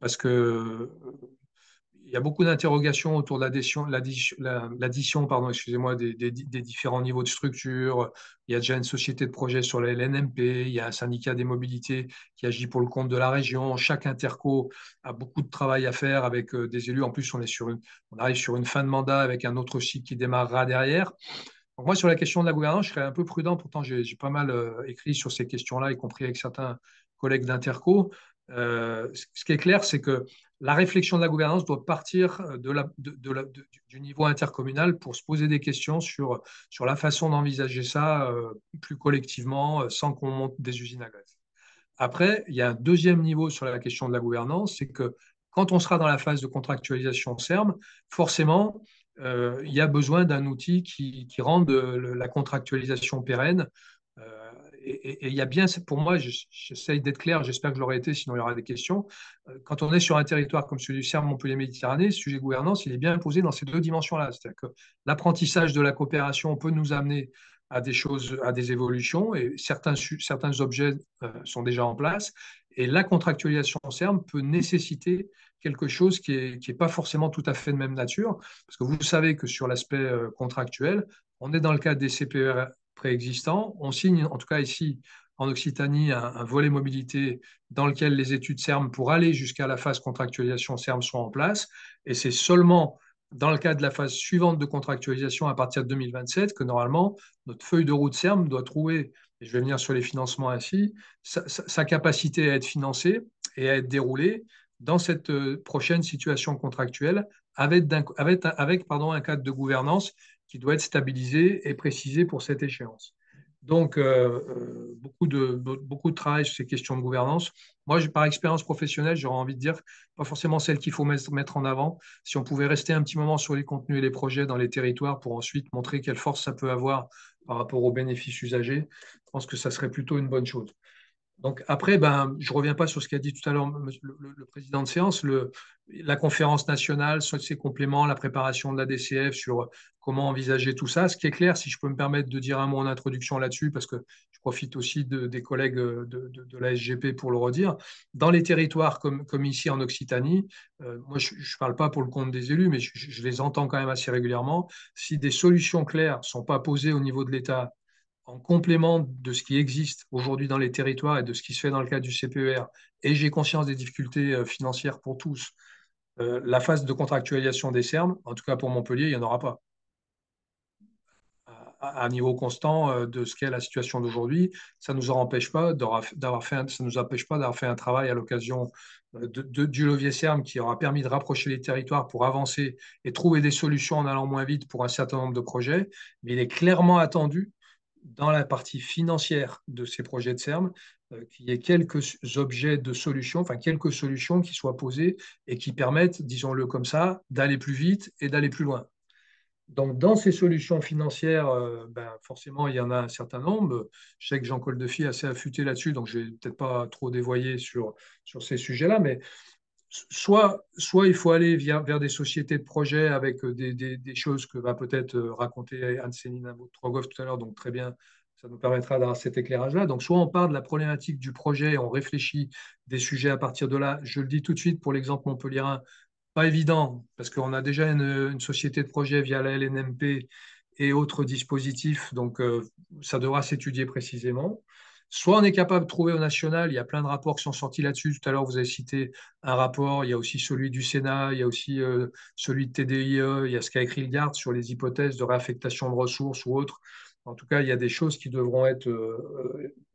parce que il y a beaucoup d'interrogations autour de l'addition, pardon, excusez-moi, des différents niveaux de structure. Il y a déjà une société de projet sur la LNMP, il y a un syndicat des mobilités qui agit pour le compte de la région. Chaque interco a beaucoup de travail à faire avec des élus. En plus, on arrive sur une fin de mandat avec un autre cycle qui démarrera derrière. Donc moi, sur la question de la gouvernance, je serais un peu prudent. Pourtant, j'ai pas mal écrit sur ces questions-là, y compris avec certains collègues d'Interco. Ce qui est clair, c'est que la réflexion de la gouvernance doit partir du niveau intercommunal pour se poser des questions sur la façon d'envisager ça plus collectivement, sans qu'on monte des usines à gaz. Après, il y a un deuxième niveau sur la question de la gouvernance, c'est que quand on sera dans la phase de contractualisation CERM, forcément, il y a besoin d'un outil qui rende la contractualisation pérenne. Et il y a bien, pour moi, j'essaye d'être clair, j'espère que je l'aurai été, sinon il y aura des questions. Quand on est sur un territoire comme celui du CERM Montpellier-Méditerranée, le sujet gouvernance, il est bien posé dans ces deux dimensions-là. C'est-à-dire que l'apprentissage de la coopération peut nous amener à des choses, à des évolutions, et certains objets sont déjà en place. Et la contractualisation CERM peut nécessiter quelque chose qui est pas forcément tout à fait de même nature, parce que vous savez que sur l'aspect contractuel, on est dans le cadre des CPER préexistants. On signe, en tout cas ici en Occitanie, un volet mobilité dans lequel les études CERM pour aller jusqu'à la phase contractualisation CERM sont en place. Et c'est seulement dans le cadre de la phase suivante de contractualisation à partir de 2027 que normalement notre feuille de route CERM doit trouver, et je vais venir sur les financements ainsi, sa capacité à être financée et à être déroulée dans cette prochaine situation contractuelle avec un cadre de gouvernance qui doit être stabilisé et précisé pour cette échéance. Donc, beaucoup de travail sur ces questions de gouvernance. Moi, par expérience professionnelle, j'aurais envie de dire, pas forcément celle qu'il faut mettre en avant. Si on pouvait rester un petit moment sur les contenus et les projets dans les territoires pour ensuite montrer quelle force ça peut avoir par rapport aux bénéfices usagers, je pense que ça serait plutôt une bonne chose. Donc après, je ne reviens pas sur ce qu'a dit tout à l'heure le président de séance, la conférence nationale, sur ses compléments, la préparation de la DCF, sur comment envisager tout ça. Ce qui est clair, si je peux me permettre de dire un mot en introduction là-dessus, parce que je profite aussi des collègues de la SGP pour le redire, dans les territoires comme ici en Occitanie, moi je ne parle pas pour le compte des élus, mais je les entends quand même assez régulièrement, si des solutions claires ne sont pas posées au niveau de l'État en complément de ce qui existe aujourd'hui dans les territoires et de ce qui se fait dans le cadre du CPER, et j'ai conscience des difficultés financières pour tous, la phase de contractualisation des CERM, en tout cas pour Montpellier, il n'y en aura pas. À niveau constant de ce qu'est la situation d'aujourd'hui, ça ne nous empêche pas d'avoir fait un travail à l'occasion du levier CERM qui aura permis de rapprocher les territoires pour avancer et trouver des solutions en allant moins vite pour un certain nombre de projets. Mais il est clairement attendu dans la partie financière de ces projets de CERM, qu'il y ait quelques objets de solutions, enfin quelques solutions qui soient posées et qui permettent, disons-le comme ça, d'aller plus vite et d'aller plus loin. Donc, dans ces solutions financières, forcément, il y en a un certain nombre. Je sais que Jean Coldefi est assez affûté là-dessus, donc je ne vais peut-être pas trop dévoyer sur ces sujets-là, mais soit il faut aller vers des sociétés de projet avec des choses que va peut-être raconter Anne-Céline Trogoff tout à l'heure, donc très bien, ça nous permettra d'avoir cet éclairage-là. Donc, soit on part de la problématique du projet, on réfléchit des sujets à partir de là. Je le dis tout de suite pour l'exemple montpelliérain, pas évident, parce qu'on a déjà une société de projet via la LNMP et autres dispositifs, donc ça devra s'étudier précisément. Soit on est capable de trouver au national, il y a plein de rapports qui sont sortis là-dessus. Tout à l'heure, vous avez cité un rapport, il y a aussi celui du Sénat, il y a aussi celui de TDIE, il y a ce qu'a écrit le GARD sur les hypothèses de réaffectation de ressources ou autres. En tout cas, il y a des choses qui devront être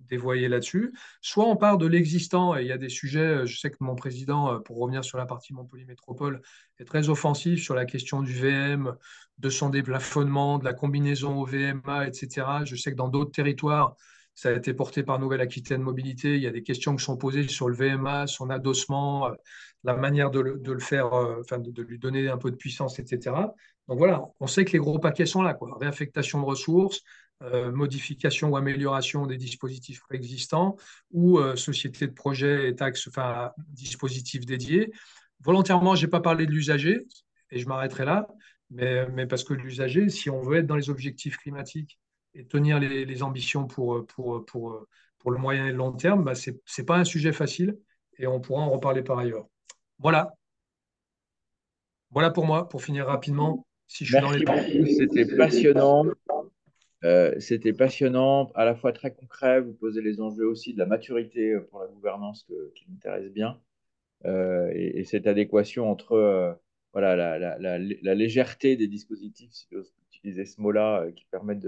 dévoyées là-dessus. Soit on part de l'existant, et il y a des sujets, je sais que mon président, pour revenir sur la partie Montpellier Métropole, est très offensif sur la question du VM, de son déplafonnement, de la combinaison au VMA, etc. Je sais que dans d'autres territoires, Ça a été porté par Nouvelle-Aquitaine Mobilité. Il y a des questions qui sont posées sur le VMA, son adossement, la manière de le faire, enfin de lui donner un peu de puissance, etc. Donc voilà, on sait que les gros paquets sont là, quoi. Réaffectation de ressources, modification ou amélioration des dispositifs préexistants ou société de projet et taxes, enfin dispositifs dédiés. Volontairement, je n'ai pas parlé de l'usager et je m'arrêterai là, mais parce que l'usager, si on veut être dans les objectifs climatiques et tenir les ambitions pour le moyen et le long terme, bah, ce n'est pas un sujet facile et on pourra en reparler par ailleurs. Voilà, voilà pour moi, pour finir rapidement, si je suis dans les Merci temps. beaucoup, c'était passionnant. C'était passionnant, à la fois très concret. Vous posez les enjeux aussi de la maturité pour la gouvernance qui m'intéresse bien. Et cette adéquation entre voilà, la légèreté des dispositifs, si j'ose utiliser ce mot-là, qui permettent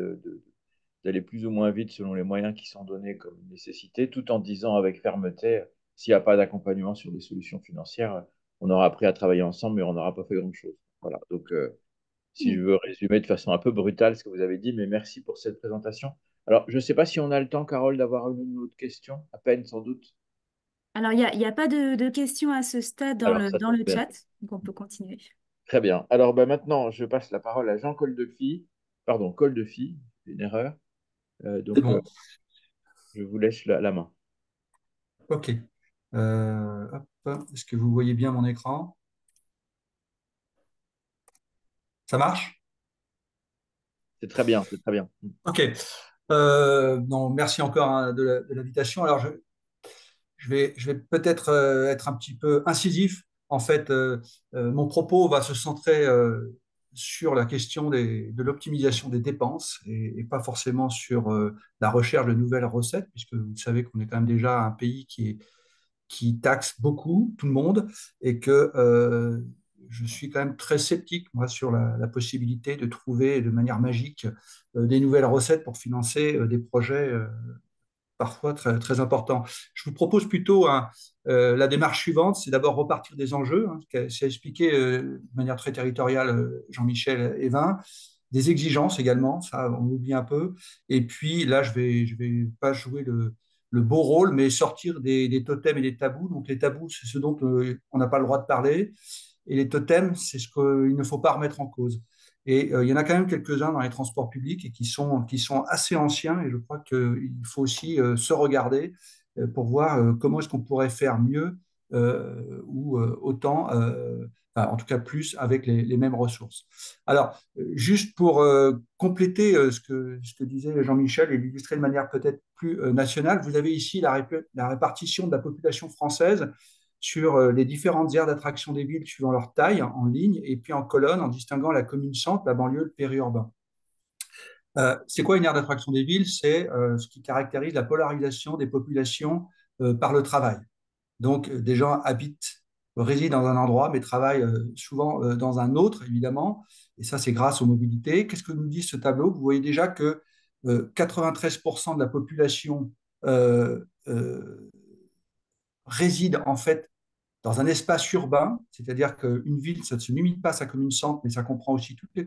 d'aller plus ou moins vite selon les moyens qui sont donnés comme nécessité, tout en disant avec fermeté, s'il n'y a pas d'accompagnement sur des solutions financières, on aura appris à travailler ensemble, mais on n'aura pas fait grand-chose. Voilà, donc si je veux résumer de façon un peu brutale ce que vous avez dit, mais merci pour cette présentation. Alors, je ne sais pas si on a le temps, Carole, d'avoir une autre question, à peine sans doute. Alors, il y a pas de questions à ce stade Alors, ça dans tombe le bien. chat, donc on peut continuer. Très bien. Alors ben, maintenant, je passe la parole à Jean Coldefi. Pardon, Coldefi, c'est une erreur. C'est Donc, bon. je vous laisse la main. OK. Hop. Est-ce que vous voyez bien mon écran? Ça marche? C'est très bien, c'est très bien. OK. Non, merci encore hein, de l'invitation. Alors, je vais peut-être être un petit peu incisif. En fait, mon propos va se centrer sur la question de l'optimisation des dépenses et pas forcément sur la recherche de nouvelles recettes, puisque vous savez qu'on est quand même déjà un pays qui taxe beaucoup tout le monde et que je suis quand même très sceptique moi, sur la possibilité de trouver de manière magique des nouvelles recettes pour financer des projets parfois très, très important. Je vous propose plutôt la démarche suivante, c'est d'abord repartir des enjeux, hein, c'est expliqué de manière très territoriale Jean-Michel Évin, des exigences également, ça on oublie un peu, et puis là je vais pas jouer le beau rôle, mais sortir des totems et des tabous. Donc les tabous, c'est ce dont on n'a pas le droit de parler, et les totems, c'est ce qu'il ne faut pas remettre en cause. Et il y en a quand même quelques-uns dans les transports publics et qui sont assez anciens. Et je crois qu'il faut aussi se regarder pour voir comment est-ce qu'on pourrait faire mieux ou autant, enfin, en tout cas plus avec les mêmes ressources. Alors, juste pour compléter ce que disait Jean-Michel et l'illustrer de manière peut-être plus nationale, vous avez ici la répartition de la population française sur les différentes aires d'attraction des villes suivant leur taille en ligne et puis en colonne en distinguant la commune centre, la banlieue, le périurbain. C'est quoi une aire d'attraction des villes? C'est ce qui caractérise la polarisation des populations par le travail. Donc, des gens résident dans un endroit, mais travaillent souvent dans un autre, évidemment. Et ça, c'est grâce aux mobilités. Qu'est-ce que nous dit ce tableau? Vous voyez déjà que 93% de la population euh, euh, réside en fait dans un espace urbain, c'est-à-dire qu'une ville, ça ne se limite pas à sa commune centre, mais ça comprend aussi toutes les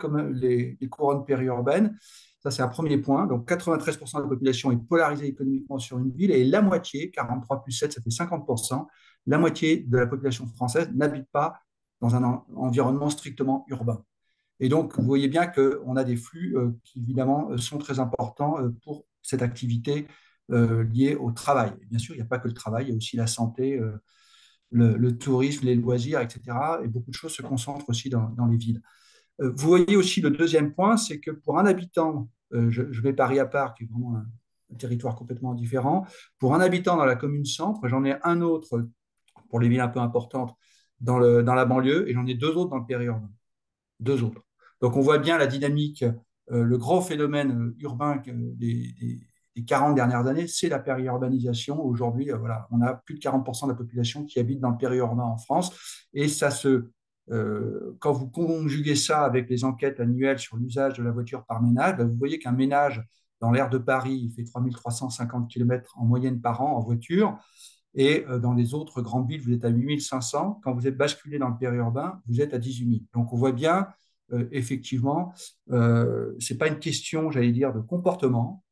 couronnes périurbaines. Ça, c'est un premier point. Donc, 93% de la population est polarisée économiquement sur une ville et la moitié, 43 plus 7, ça fait 50%, la moitié de la population française n'habite pas dans un environnement strictement urbain. Et donc, vous voyez bien qu'on a des flux qui, évidemment, sont très importants pour cette activité liée au travail. Et bien sûr, il n'y a pas que le travail, il y a aussi la santé, le tourisme, les loisirs, etc. Et beaucoup de choses se concentrent aussi dans les villes. Vous voyez aussi le deuxième point, c'est que pour un habitant, je mets Paris à part, qui est vraiment un territoire complètement différent, pour un habitant dans la commune centre, j'en ai un autre pour les villes un peu importantes dans la banlieue, et j'en ai deux autres dans le périurbain. Deux autres. Donc on voit bien la dynamique, le gros phénomène urbain des 40 dernières années, c'est la périurbanisation. Aujourd'hui, voilà, on a plus de 40% de la population qui habite dans le périurbain en France. Et quand vous conjuguez ça avec les enquêtes annuelles sur l'usage de la voiture par ménage, vous voyez qu'un ménage dans l'aire de Paris, il fait 3350 km en moyenne par an en voiture. Et dans les autres grandes villes, vous êtes à 8500. Quand vous êtes basculé dans le périurbain, vous êtes à 18 000. Donc on voit bien, effectivement, ce n'est pas une question, j'allais dire, de comportement,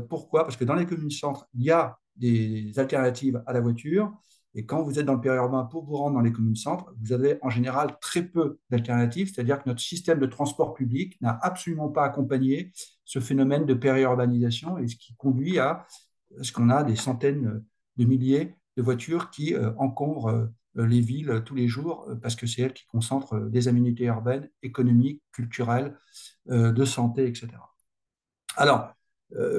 Pourquoi? Parce que dans les communes-centres, il y a des alternatives à la voiture. Et quand vous êtes dans le périurbain pour vous rendre dans les communes-centres, vous avez en général très peu d'alternatives. C'est-à-dire que notre système de transport public n'a absolument pas accompagné ce phénomène de périurbanisation et ce qui conduit à ce qu'on a des centaines de milliers de voitures qui encombrent les villes tous les jours parce que c'est elles qui concentrent des aménités urbaines, économiques, culturelles, de santé, etc. Alors,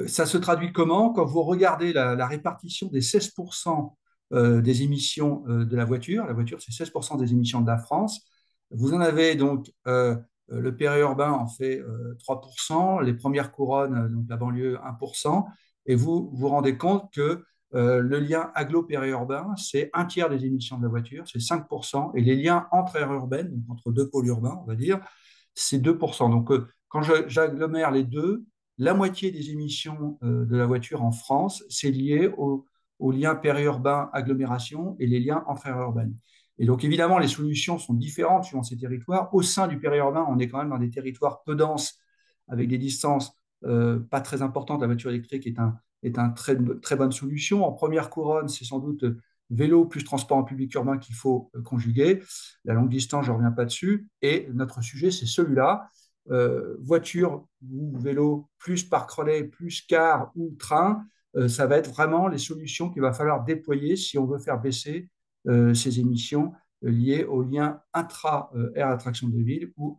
ça se traduit comment? Quand vous regardez la répartition des 16% des émissions de la voiture c'est 16% des émissions de la France, vous en avez donc le périurbain en fait 3%, les premières couronnes, donc la banlieue 1%, et vous vous rendez compte que le lien aglo-périurbain, c'est un tiers des émissions de la voiture, c'est 5%, et les liens entre aires urbaines, donc entre deux pôles urbains, on va dire, c'est 2%. Donc, quand j'agglomère les deux, la moitié des émissions de la voiture en France, c'est lié aux liens périurbains agglomération et les liens entre aires urbaines. Et donc, évidemment, les solutions sont différentes suivant ces territoires. Au sein du périurbain, on est quand même dans des territoires peu denses, avec des distances pas très importantes. La voiture électrique est un très bonne solution. En première couronne, c'est sans doute vélo plus transport en public urbain qu'il faut conjuguer. La longue distance, je ne reviens pas dessus. Et notre sujet, c'est celui-là. Voiture ou vélo, plus parc relais, plus car ou train, ça va être vraiment les solutions qu'il va falloir déployer si on veut faire baisser ces émissions liées aux liens intra-aire d'attraction de ville ou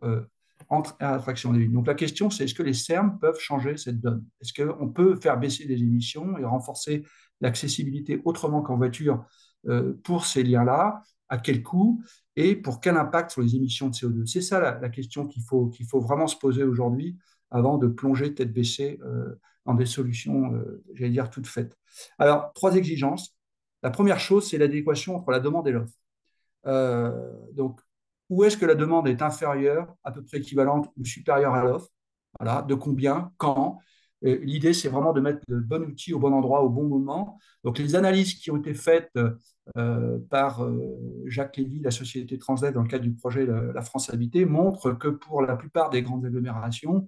entre aire d'attraction de ville. Donc la question, c'est est-ce que les CERM peuvent changer cette donne? Est-ce qu'on peut faire baisser les émissions et renforcer l'accessibilité autrement qu'en voiture pour ces liens-là? À quel coût? Et pour quel impact sur les émissions de CO2? C'est ça la question qu'il faut vraiment se poser aujourd'hui avant de plonger tête baissée dans des solutions, j'allais dire, toutes faites. Alors, trois exigences. La première chose, c'est l'adéquation entre la demande et l'offre. Donc, où est-ce que la demande est inférieure, à peu près équivalente ou supérieure à l'offre? Voilà, de combien, quand? L'idée, c'est vraiment de mettre le bon outil au bon endroit, au bon moment. Donc, les analyses qui ont été faites par Jacques Lévy, la société Transdev, dans le cadre du projet La France Habitée, montrent que pour la plupart des grandes agglomérations,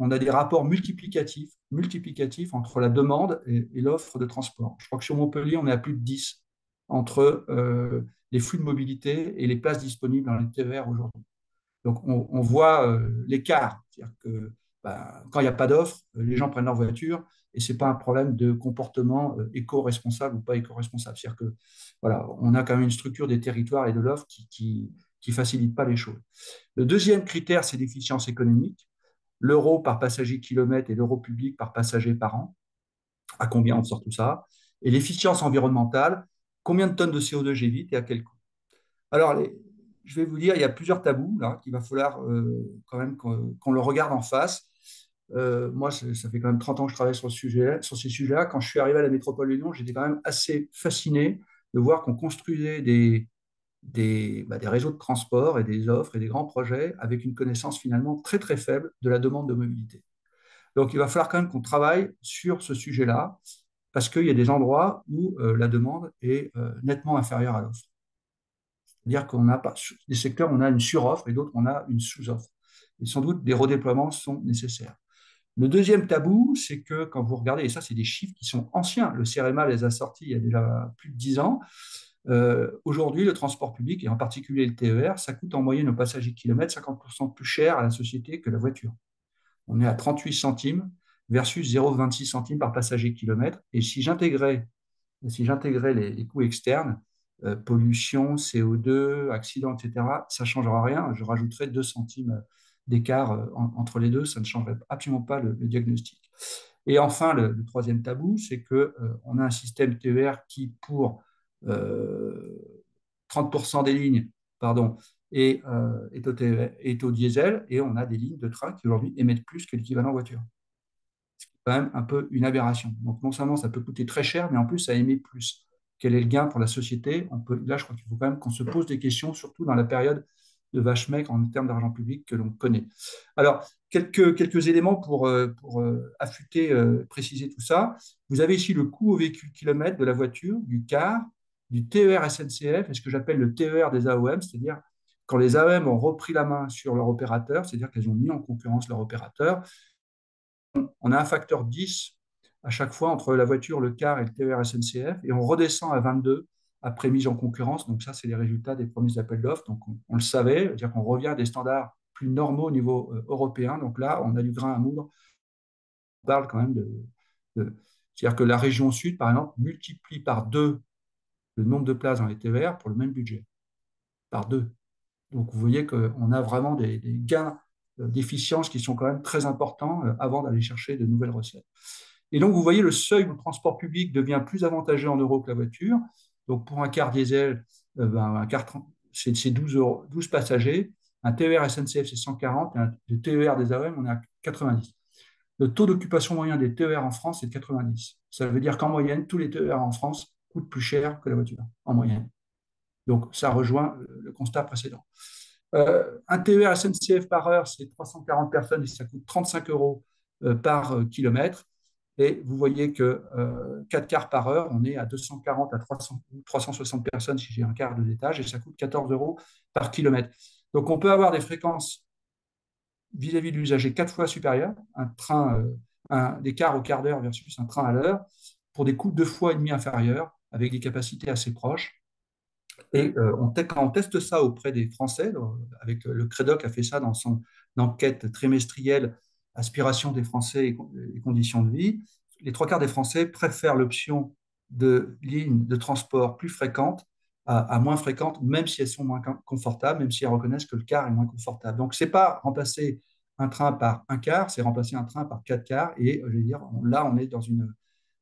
on a des rapports multiplicatifs entre la demande et l'offre de transport. Je crois que sur Montpellier, on est à plus de 10 entre les flux de mobilité et les places disponibles dans les TER aujourd'hui. Donc, on voit l'écart. C'est-à-dire que quand il n'y a pas d'offre, les gens prennent leur voiture et ce n'est pas un problème de comportement éco-responsable ou pas éco-responsable. C'est-à-dire que voilà, on a quand même une structure des territoires et de l'offre qui facilite pas les choses. Le deuxième critère, c'est l'efficience économique. L'euro par passager kilomètre et l'euro public par passager par an. À combien on sort tout ça? Et l'efficience environnementale, combien de tonnes de CO2 j'évite et à quel coût? Alors, je vais vous dire, il y a plusieurs tabous là qu'il va falloir quand même qu'on le regarde en face. Moi, ça fait quand même 30 ans que je travaille sur ces sujets-là. Quand je suis arrivé à la métropole de Lyon, j'étais quand même assez fasciné de voir qu'on construisait des réseaux de transport et des offres et des grands projets avec une connaissance finalement très très faible de la demande de mobilité. Donc, il va falloir quand même qu'on travaille sur ce sujet-là parce qu'il y a des endroits où la demande est nettement inférieure à l'offre. C'est-à-dire qu'on n'a pas, sur des secteurs, on a une suroffre et d'autres, on a une sous-offre. Et sans doute, des redéploiements sont nécessaires. Le deuxième tabou, c'est que quand vous regardez, et ça, c'est des chiffres qui sont anciens, le CEREMA les a sortis il y a déjà plus de 10 ans, aujourd'hui, le transport public, et en particulier le TER, ça coûte en moyenne au passager kilomètre 50% plus cher à la société que la voiture. On est à 38 centimes versus 0,26 centimes par passager kilomètre. Et si j'intégrais les coûts externes, pollution, CO2, accidents, etc., ça ne changera rien. Je rajouterais 2 centimes d'écart entre les deux. Ça ne changerait absolument pas le diagnostic. Et enfin, le troisième tabou, c'est qu'on a un système TER qui, pour 30% des lignes, pardon, est au diesel, et on a des lignes de train qui aujourd'hui émettent plus que l'équivalent voiture. C'est quand même un peu une aberration. Donc non seulement ça peut coûter très cher, mais en plus ça émet plus. Quel est le gain pour la société? Là, je crois qu'il faut quand même qu'on se pose des questions, surtout dans la période de vache maigre en termes d'argent public que l'on connaît. Alors, quelques éléments pour affûter, préciser tout ça. Vous avez ici le coût au véhicule kilomètre de la voiture, du car, du TER SNCF et ce que j'appelle le TER des AOM, c'est-à-dire quand les AOM ont repris la main sur leur opérateur, c'est-à-dire qu'elles ont mis en concurrence leur opérateur, on a un facteur 10 à chaque fois entre la voiture, le car et le TER SNCF, et on redescend à 22 après mise en concurrence. Donc ça, c'est les résultats des premiers appels d'offres. Donc on le savait, c'est-à-dire qu'on revient à des standards plus normaux au niveau européen. Donc là, on a du grain à moudre. On parle quand même c'est-à-dire que la région sud, par exemple, multiplie par 2 le nombre de places dans les TER pour le même budget, par 2. Donc vous voyez qu'on a vraiment des gains d'efficience qui sont quand même très importants avant d'aller chercher de nouvelles recettes. Et donc vous voyez, le seuil où le transport public devient plus avantageux en euros que la voiture. Donc pour un car diesel, un car c'est 12 passagers. Un TER SNCF, c'est 140. Et un TER des AOM, on est à 90. Le taux d'occupation moyen des TER en France est de 90. Ça veut dire qu'en moyenne, tous les TER en France coûtent plus cher que la voiture, en moyenne. Donc ça rejoint le constat précédent. Un TER SNCF par heure, c'est 340 personnes et ça coûte 35 euros par kilomètre. Et vous voyez que 4 cars par heure, on est à 240 à 360 personnes si j'ai un quart de étage et ça coûte 14 euros par kilomètre. Donc on peut avoir des fréquences vis-à-vis de l'usager 4 fois supérieures, des cars au quart d'heure versus un train à l'heure, pour des coûts 2 fois et demi inférieurs, avec des capacités assez proches. Et quand on teste ça auprès des Français, avec le CREDOC a fait ça dans son enquête trimestrielle Aspiration des Français et conditions de vie, les 3 quarts des Français préfèrent l'option de lignes de transport plus fréquentes à moins fréquentes, même si elles sont moins confortables, même si elles reconnaissent que le car est moins confortable. Donc, ce n'est pas remplacer un train par un car, c'est remplacer un train par 4 cars. Et je veux dire, là, on est dans une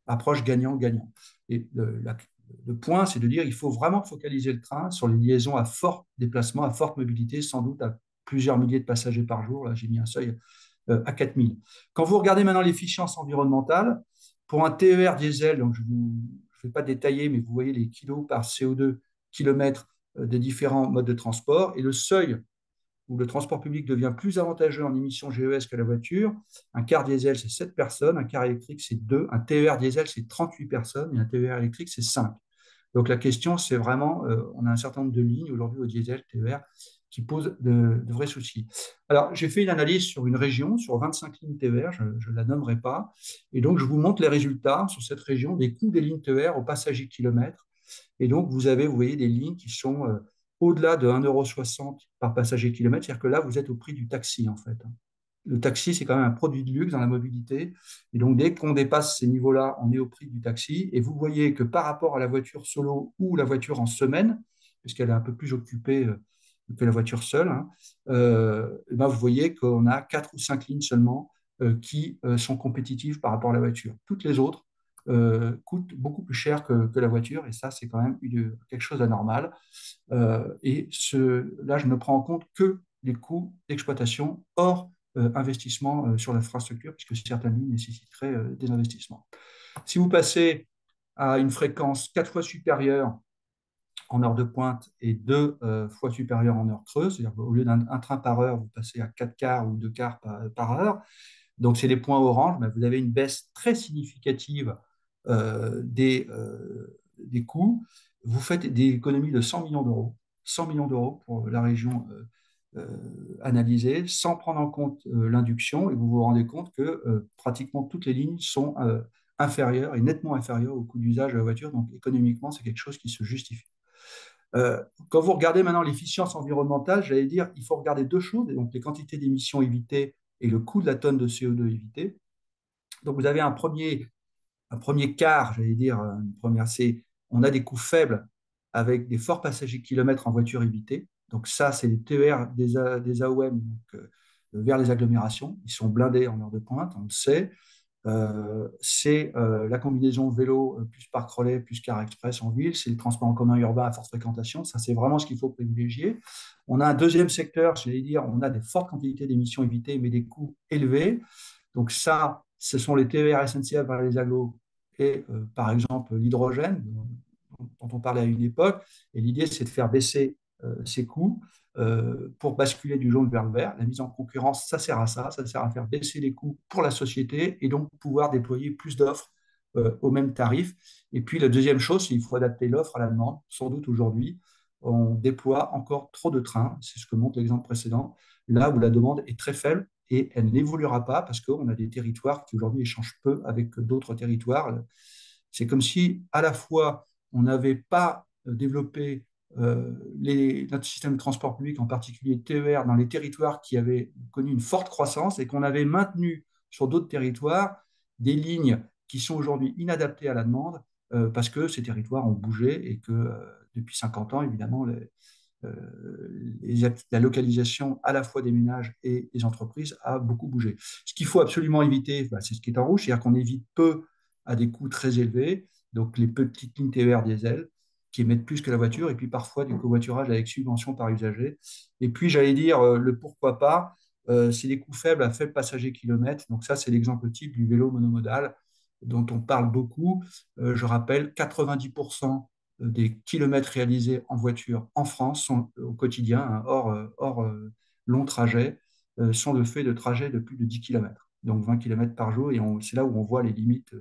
approche gagnant-gagnant. Et le point, c'est de dire qu'il faut vraiment focaliser le train sur les liaisons à fort déplacement, à forte mobilité, sans doute à plusieurs milliers de passagers par jour. Là, j'ai mis un seuil à 4000. Quand vous regardez maintenant l'efficience environnementale, pour un TER diesel, donc je ne vais pas détailler, mais vous voyez les kilos par CO2 kilomètre des différents modes de transport, et le seuil où le transport public devient plus avantageux en émissions GES que la voiture. Un car diesel, c'est 7 personnes, un car électrique, c'est 2, un TER diesel, c'est 38 personnes, et un TER électrique, c'est 5. Donc la question, c'est vraiment, on a un certain nombre de lignes aujourd'hui au diesel, TER, qui posent de vrais soucis. Alors, j'ai fait une analyse sur une région, sur 25 lignes TER, je ne la nommerai pas, et donc je vous montre les résultats sur cette région des coûts des lignes TER au passager kilomètre. Et donc, vous voyez, des lignes qui sont au-delà de 1,60 € par passager kilomètre, c'est-à-dire que là, vous êtes au prix du taxi, en fait. Le taxi, c'est quand même un produit de luxe dans la mobilité. Et donc, dès qu'on dépasse ces niveaux-là, on est au prix du taxi. Et vous voyez que par rapport à la voiture solo ou la voiture en semaine, puisqu'elle est un peu plus occupée que la voiture seule, ben vous voyez qu'on a 4 ou 5 lignes seulement qui sont compétitives par rapport à la voiture. Toutes les autres coûtent beaucoup plus cher que la voiture. Et ça, c'est quand même quelque chose d'anormal. Là, je ne prends en compte que les coûts d'exploitation hors investissement sur l'infrastructure, puisque certaines lignes nécessiteraient des investissements. Si vous passez à une fréquence 4 fois supérieure en heure de pointe et 2 fois supérieure en heure creuse, c'est-à-dire qu'au lieu d'un train par heure, vous passez à 4 quarts ou 2 quarts par heure, donc c'est les points orange, mais vous avez une baisse très significative des coûts. Vous faites des économies de 100 millions d'euros. 100 millions d'euros pour la région analysée, sans prendre en compte l'induction, et vous vous rendez compte que pratiquement toutes les lignes sont inférieures et nettement inférieures au coût d'usage de la voiture, donc économiquement, c'est quelque chose qui se justifie. Quand vous regardez maintenant l'efficience environnementale, j'allais dire, il faut regarder 2 choses, donc les quantités d'émissions évitées et le coût de la tonne de CO2 évité. Donc vous avez un premier quart, j'allais dire, on a des coûts faibles avec des forts passagers kilomètres en voiture évitée. Donc ça, c'est les TER des AOM donc, vers les agglomérations. Ils sont blindés en heure de pointe, on le sait. C'est la combinaison vélo plus parc relais plus car express en ville, c'est le transport en commun urbain à forte fréquentation, ça c'est vraiment ce qu'il faut privilégier. On a un deuxième secteur, j'allais dire, on a des fortes quantités d'émissions évitées mais des coûts élevés. Donc ça, ce sont les TER SNCF vers les agglos et par exemple l'hydrogène dont on parlait à une époque. Et l'idée, c'est de faire baisser ces coûts pour basculer du jaune vers le vert. La mise en concurrence, ça sert à ça sert à faire baisser les coûts pour la société et donc pouvoir déployer plus d'offres au même tarif. Et puis la deuxième chose, c'est qu'il faut adapter l'offre à la demande. Sans doute aujourd'hui, on déploie encore trop de trains, c'est ce que montre l'exemple précédent, là où la demande est très faible et elle n'évoluera pas parce qu'on a des territoires qui aujourd'hui échangent peu avec d'autres territoires. C'est comme si à la fois on n'avait pas développé notre système de transport public, en particulier TER, dans les territoires qui avaient connu une forte croissance et qu'on avait maintenu sur d'autres territoires des lignes qui sont aujourd'hui inadaptées à la demande parce que ces territoires ont bougé et que depuis 50 ans, évidemment, la localisation à la fois des ménages et des entreprises a beaucoup bougé. Ce qu'il faut absolument éviter, c'est ce qui est en rouge, c'est-à-dire qu'on évite peu à des coûts très élevés, donc les petites lignes TER diesel qui émettent plus que la voiture, et puis parfois du covoiturage avec subvention par usager. Et puis, j'allais dire, le pourquoi pas, c'est des coûts faibles à faible passager kilomètre. Donc ça, c'est l'exemple type du vélo monomodal dont on parle beaucoup. Je rappelle, 90% des kilomètres réalisés en voiture en France sont au quotidien, hein, hors long trajet, sont le fait de trajets de plus de 10 km, donc 20 km par jour. Et c'est là où on voit les limites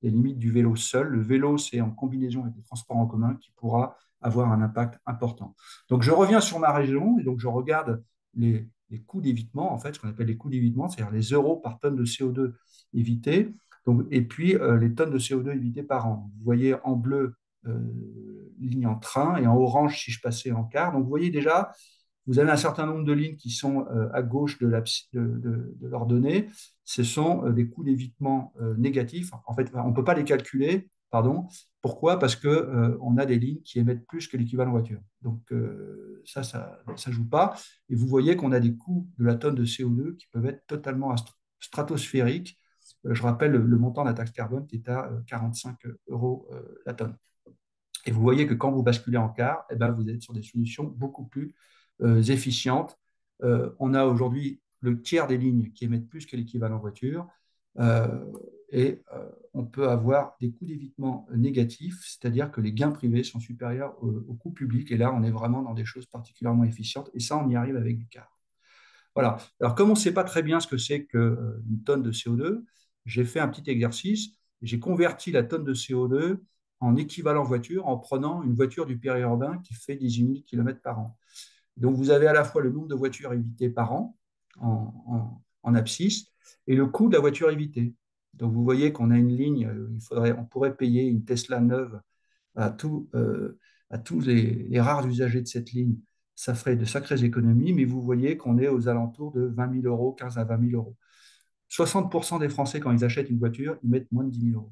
du vélo seul. Le vélo, c'est en combinaison avec les transports en commun qui pourra avoir un impact important. Donc, je reviens sur ma région et donc je regarde les coûts d'évitement, en fait, ce qu'on appelle les coûts d'évitement, c'est-à-dire les euros par tonne de CO2 évité, donc, et puis les tonnes de CO2 évitées par an. Vous voyez en bleu lignes en train et en orange si je passais en car. Donc vous voyez déjà, vous avez un certain nombre de lignes qui sont à gauche de leurs données. Ce sont des coûts d'évitement négatifs. En fait, on ne peut pas les calculer. Pardon. Pourquoi? Parce qu'on a des lignes qui émettent plus que l'équivalent voiture. Donc ça ne joue pas. Et vous voyez qu'on a des coûts de la tonne de CO2 qui peuvent être totalement stratosphériques. Je rappelle le montant de la taxe carbone qui est à 45 euros la tonne. Et vous voyez que quand vous basculez en car, eh ben, vous êtes sur des solutions beaucoup plus efficientes. On a aujourd'hui le tiers des lignes qui émettent plus que l'équivalent voiture. Et on peut avoir des coûts d'évitement négatifs, c'est-à-dire que les gains privés sont supérieurs aux coûts publics. Et là, on est vraiment dans des choses particulièrement efficientes. Et ça, on y arrive avec du car. Voilà. Alors, comme on ne sait pas très bien ce que c'est qu'une tonne de CO2, j'ai fait un petit exercice. J'ai converti la tonne de CO2 en équivalent voiture en prenant une voiture du périurbain qui fait 18 000 km par an. Donc, vous avez à la fois le nombre de voitures évitées par an en abscisse et le coût de la voiture évitée. Donc, vous voyez qu'on a une ligne, on pourrait payer une Tesla neuve à tous les rares usagers de cette ligne. Ça ferait de sacrées économies, mais vous voyez qu'on est aux alentours de 20 000 euros, 15 à 20 000 euros. 60% des Français, quand ils achètent une voiture, ils mettent moins de 10 000 euros.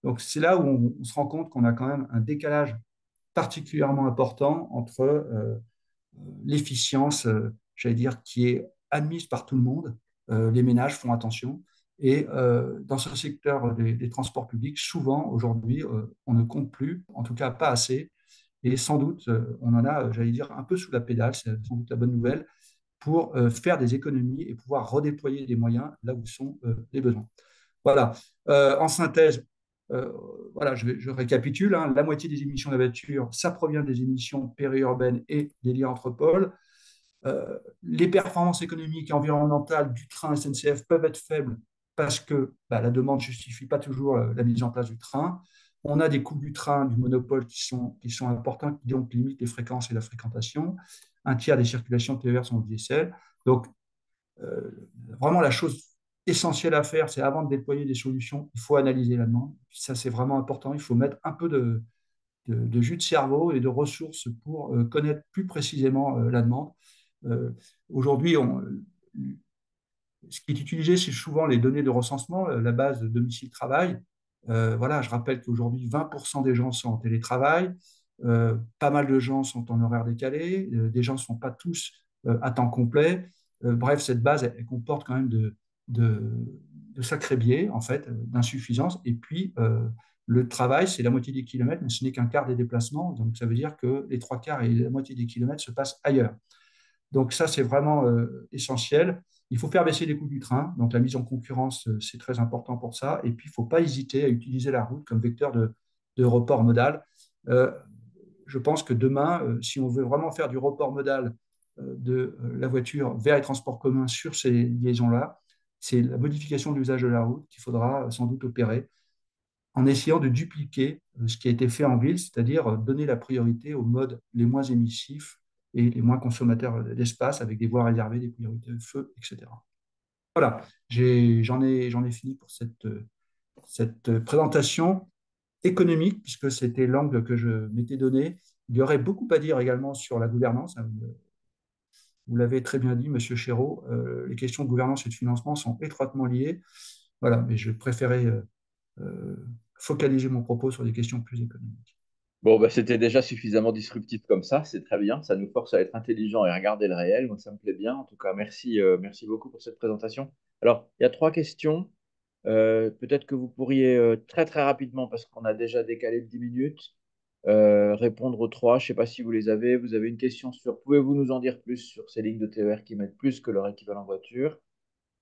Donc, c'est là où on se rend compte qu'on a quand même un décalage particulièrement important entre l'efficience, j'allais dire, qui est admise par tout le monde. Les ménages font attention. Et dans ce secteur des transports publics, souvent, aujourd'hui, on ne compte plus, en tout cas pas assez. Et sans doute, on en a, j'allais dire, un peu sous la pédale, c'est sans doute la bonne nouvelle, pour faire des économies et pouvoir redéployer des moyens là où sont les besoins. Voilà. En synthèse, voilà, je récapitule. Hein, la moitié des émissions de la voiture, ça provient des émissions périurbaines et des liens entre pôles. Les performances économiques et environnementales du train SNCF peuvent être faibles parce que la demande ne justifie pas toujours la mise en place du train. On a des coûts du train, du monopole qui sont importants, qui donc limitent les fréquences et la fréquentation. Un tiers des circulations TER sont au diesel. Donc, vraiment, la chose essentielle à faire, c'est avant de déployer des solutions, il faut analyser la demande. Ça, c'est vraiment important. Il faut mettre un peu de jus de cerveau et de ressources pour connaître plus précisément la demande. Aujourd'hui, ce qui est utilisé, c'est souvent les données de recensement, la base de domicile-travail. Voilà, je rappelle qu'aujourd'hui, 20% des gens sont en télétravail, pas mal de gens sont en horaire décalé, des gens ne sont pas tous à temps complet. Bref, cette base, elle comporte quand même de sacrés biais, en fait, d'insuffisance. Et puis, le travail, c'est la moitié des kilomètres, mais ce n'est qu'un quart des déplacements. Donc, ça veut dire que les trois quarts et la moitié des kilomètres se passent ailleurs. Donc ça, c'est vraiment essentiel. Il faut faire baisser les coûts du train. Donc la mise en concurrence, c'est très important pour ça. Et puis, il ne faut pas hésiter à utiliser la route comme vecteur de report modal. Je pense que demain, si on veut vraiment faire du report modal de la voiture vers les transports communs sur ces liaisons-là, c'est la modification de l'usage de la route qu'il faudra sans doute opérer en essayant de dupliquer ce qui a été fait en ville, c'est-à-dire donner la priorité aux modes les moins émissifs et les moins consommateurs d'espace avec des voies réservées, des priorités de feu, etc. Voilà, j'en ai fini pour cette présentation économique, puisque c'était l'angle que je m'étais donné. Il y aurait beaucoup à dire également sur la gouvernance, hein. Vous l'avez très bien dit, Monsieur Chéreau, les questions de gouvernance et de financement sont étroitement liées. Voilà, mais je préférais euh, focaliser mon propos sur des questions plus économiques. Bon, bah, c'était déjà suffisamment disruptif comme ça, c'est très bien. Ça nous force à être intelligents et à regarder le réel. Moi, ça me plaît bien. En tout cas, merci, merci beaucoup pour cette présentation. Alors, il y a trois questions. Peut-être que vous pourriez très très rapidement, parce qu'on a déjà décalé de 10 minutes, répondre aux trois. Je ne sais pas si vous les avez. Vous avez une question sur, pouvez-vous nous en dire plus sur ces lignes de TER qui mettent plus que leur équivalent voiture?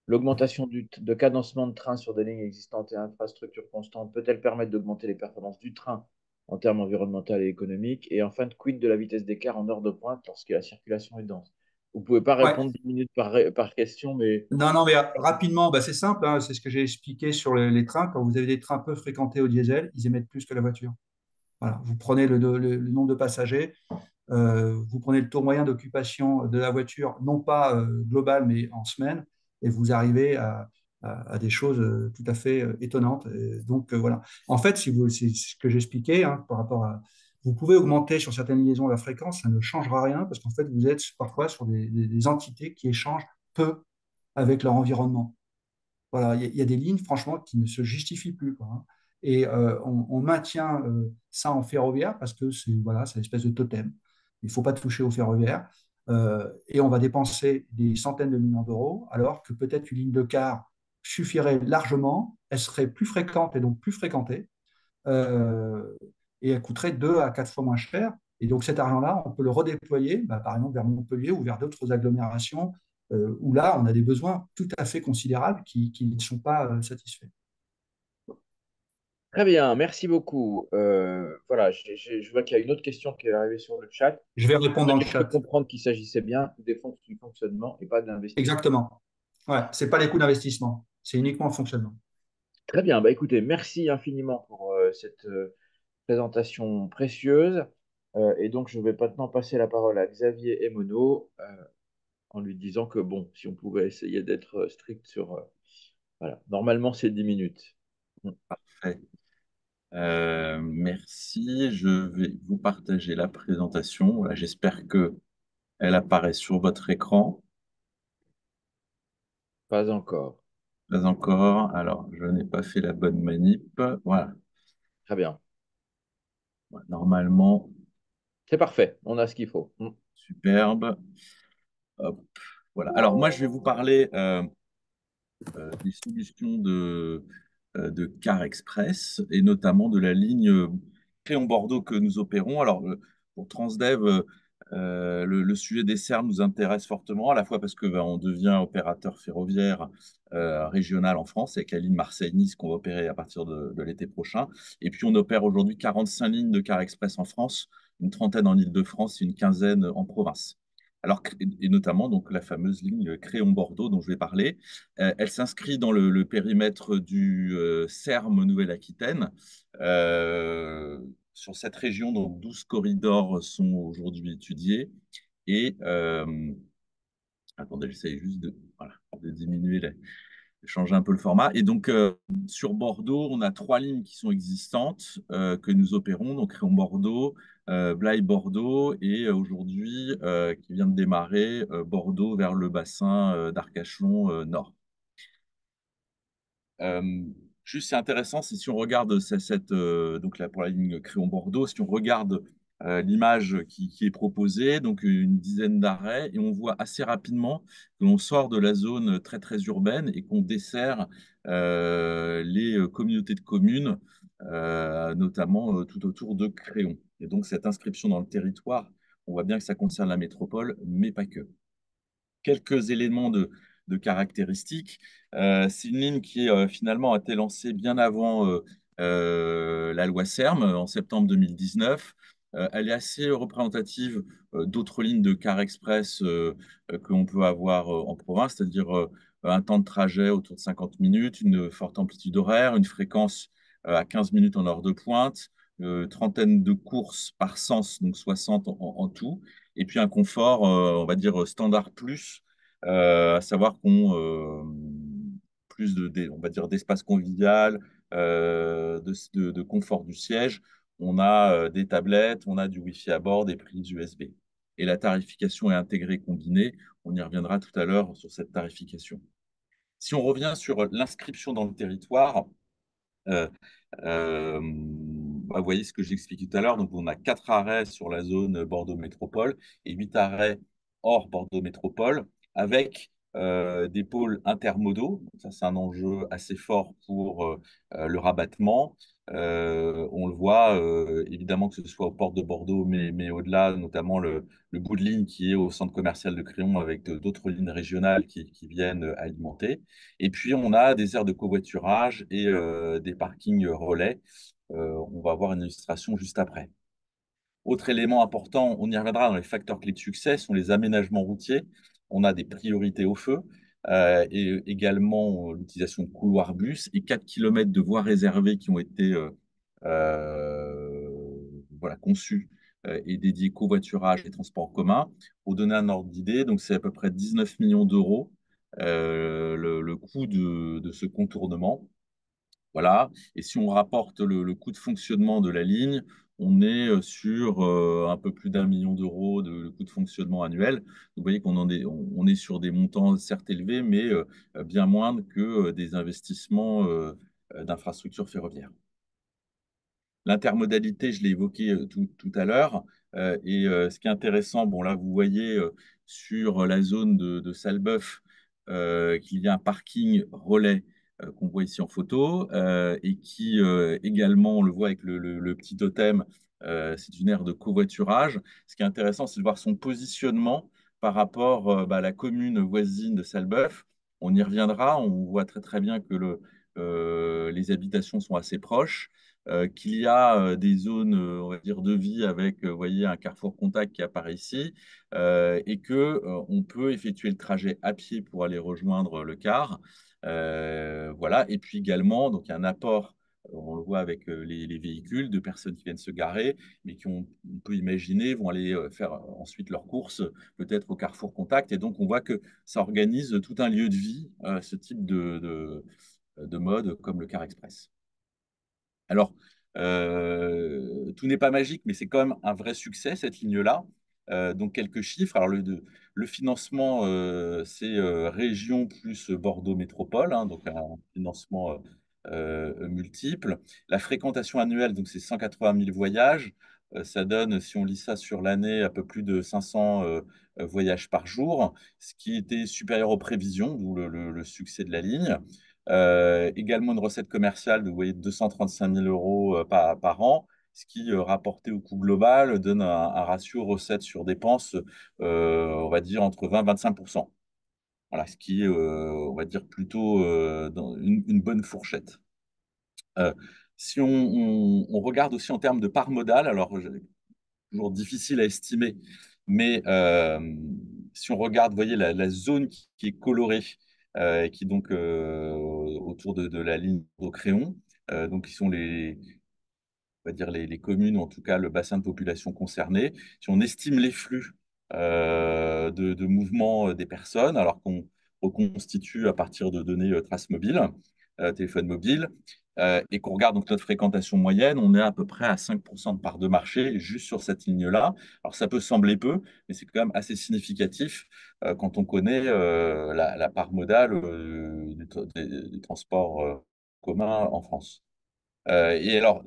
L'augmentation de cadencement de train sur des lignes existantes et infrastructures constantes peut-elle permettre d'augmenter les performances du train en termes environnementaux et économiques? Et enfin, quid de la vitesse d'écart en heure de pointe lorsque la circulation est dense? Vous ne pouvez pas Ouais. répondre 10 minutes par question, mais Non, non, mais rapidement, bah, c'est simple, hein, c'est ce que j'ai expliqué sur les trains. Quand vous avez des trains peu fréquentés au diesel, ils émettent plus que la voiture. Voilà. Vous prenez le nombre de passagers, vous prenez le taux moyen d'occupation de la voiture, non pas global, mais en semaine, et vous arrivez à des choses tout à fait étonnantes. Et donc, voilà. En fait, si vous, c'est ce que j'expliquais hein, par rapport à. Vous pouvez augmenter sur certaines liaisons la fréquence, ça ne changera rien, parce qu'en fait, vous êtes parfois sur des entités qui échangent peu avec leur environnement. Voilà, il y a des lignes, franchement, qui ne se justifient plus, quoi, hein. Et on maintient ça en ferroviaire parce que c'est voilà, c'est une espèce de totem. Il ne faut pas toucher au ferroviaire. Et on va dépenser des centaines de millions d'euros, alors que peut-être une ligne de car suffirait largement, elle serait plus fréquente et donc plus fréquentée, euh, et elle coûterait 2 à 4 fois moins cher. Et donc cet argent-là, on peut le redéployer, bah, par exemple, vers Montpellier ou vers d'autres agglomérations où là, on a des besoins tout à fait considérables qui ne sont pas satisfaits. très bien, merci beaucoup. Voilà, je vois qu'il y a une autre question qui est arrivée sur le chat. Je vais répondre dans le J'ai cru chat. comprendre qu'il s'agissait bien du fonctionnement et pas de l'investissement. Exactement. Ouais, ce n'est pas les coûts d'investissement, c'est uniquement le fonctionnement. Très bien, bah écoutez, merci infiniment pour cette présentation précieuse. Et donc, je vais maintenant passer la parole à Xavier Emono en lui disant que, bon, si on pouvait essayer d'être strict sur... voilà, normalement, c'est 10 minutes. Mm. Parfait. Merci. Je vais vous partager la présentation. Voilà, j'espère que elle apparaît sur votre écran. Pas encore. Pas encore. Alors, je n'ai pas fait la bonne manip. Voilà. Très bien. Voilà, normalement, C'est parfait, on a ce qu'il faut. Mm. superbe. Hop. Voilà. Alors, moi, je vais vous parler des solutions de Car Express et notamment de la ligne Créon-Bordeaux que nous opérons. Alors, pour Transdev, le sujet des serres nous intéresse fortement, à la fois parce que on devient opérateur ferroviaire régional en France avec la ligne Marseille-Nice qu'on va opérer à partir de l'été prochain. Et puis, on opère aujourd'hui 45 lignes de Car Express en France, une trentaine en Île-de-France et une quinzaine en province. Alors, et notamment donc, la fameuse ligne Créon-Bordeaux dont je vais parler. Elle s'inscrit dans le périmètre du CERM Nouvelle-Aquitaine. Sur cette région, donc 12 corridors sont aujourd'hui étudiés. Et attendez, j'essaie juste voilà, de diminuer, de changer un peu le format. Et donc, sur Bordeaux, on a 3 lignes qui sont existantes que nous opérons. Donc, Réon-Bordeaux, Blaye-Bordeaux et aujourd'hui, qui vient de démarrer, Bordeaux vers le bassin d'Arcachon Nord. Euh, Juste, c'est intéressant, c'est si on regarde donc là pour la ligne Créon-Bordeaux, si on regarde l'image qui est proposée, donc une dizaine d'arrêts, et on voit assez rapidement que l'on sort de la zone très très urbaine et qu'on dessert les communautés de communes, notamment tout autour de Créon. Et donc cette inscription dans le territoire, on voit bien que ça concerne la métropole, mais pas que. Quelques éléments de caractéristiques. C'est une ligne qui finalement a été lancée bien avant la loi SERM en septembre 2019. Elle est assez représentative d'autres lignes de car express que l'on peut avoir en province, c'est-à-dire un temps de trajet autour de 50 minutes, une forte amplitude horaire, une fréquence à 15 minutes en heure de pointe, trentaine de courses par sens, donc 60 en tout, et puis un confort, on va dire, standard plus, à savoir qu'on plus on va dire, d'espace convivial, de confort du siège. On a des tablettes, on a du Wi-Fi à bord, des prises USB. Et la tarification est intégrée combinée. On y reviendra tout à l'heure sur cette tarification. Si on revient sur l'inscription dans le territoire, euh, vous voyez ce que j'expliquais tout à l'heure. Donc, on a 4 arrêts sur la zone Bordeaux Métropole et 8 arrêts hors Bordeaux Métropole avec des pôles intermodaux. Ça, c'est un enjeu assez fort pour le rabattement. On le voit évidemment que ce soit au port de Bordeaux, mais au-delà, notamment le bout de ligne qui est au centre commercial de Créon avec d'autres lignes régionales qui viennent alimenter. Et puis, on a des aires de covoiturage et des parkings relais. On va voir une illustration juste après. Autre élément important, on y reviendra dans les facteurs clés de succès, sont les aménagements routiers. On a des priorités au feu et également l'utilisation de couloirs bus et 4 km de voies réservées qui ont été voilà, conçues et dédiées covoiturage et transport en commun. Pour donner un ordre d'idée, donc c'est à peu près 19 millions d'euros le coût de ce contournement. Voilà. Et si on rapporte le coût de fonctionnement de la ligne, on est sur un peu plus d'1 million d'euros de coût de fonctionnement annuel. Vous voyez on est sur des montants certes élevés, mais bien moindres que des investissements d'infrastructures ferroviaires. L'intermodalité, je l'ai évoqué tout à l'heure. Ce qui est intéressant, bon là, vous voyez sur la zone de Salbeuf qu'il y a un parking relais qu'on voit ici en photo et qui également, on le voit avec le petit totem, c'est une aire de covoiturage. Ce qui est intéressant, c'est de voir son positionnement par rapport à la commune voisine de Salbeuf. On y reviendra, on voit très très bien que les habitations sont assez proches qu'il y a des zones, on va dire, de vie avec, vous voyez, un carrefour contact qui apparaît ici, et que on peut effectuer le trajet à pied pour aller rejoindre le car. Voilà. Et puis également, donc, il y a un apport, on le voit avec les véhicules de personnes qui viennent se garer, mais on peut imaginer, vont aller faire ensuite leurs courses, peut-être au carrefour contact. Et donc, on voit que ça organise tout un lieu de vie, ce type de mode comme le car express. Alors, tout n'est pas magique, mais c'est quand même un vrai succès, cette ligne-là. Donc, quelques chiffres. Alors, le financement, c'est région plus Bordeaux Métropole, hein, donc un financement multiple. La fréquentation annuelle, donc c'est 180 000 voyages. Ça donne, si on lit ça sur l'année, un peu plus de 500 voyages par jour, ce qui était supérieur aux prévisions, d'où le succès de la ligne. Également une recette commerciale de, vous voyez, 235 000 euros par an, ce qui, rapporté au coût global, donne un ratio recettes sur dépenses, on va dire, entre 20 et 25%. Voilà, ce qui est, on va dire, plutôt dans une bonne fourchette. Si on regarde aussi en termes de part modale, alors toujours difficile à estimer, mais si on regarde, vous voyez, la zone qui est colorée, qui est donc autour de la ligne au crayon, donc qui sont on va dire les communes, ou en tout cas le bassin de population concerné. Si on estime les flux de mouvement des personnes, alors qu'on reconstitue à partir de données traces mobiles, téléphone mobile, et qu'on regarde donc notre fréquentation moyenne, on est à peu près à 5% de part de marché juste sur cette ligne-là. Alors ça peut sembler peu, mais c'est quand même assez significatif quand on connaît la part modale des transports communs en France. Et alors,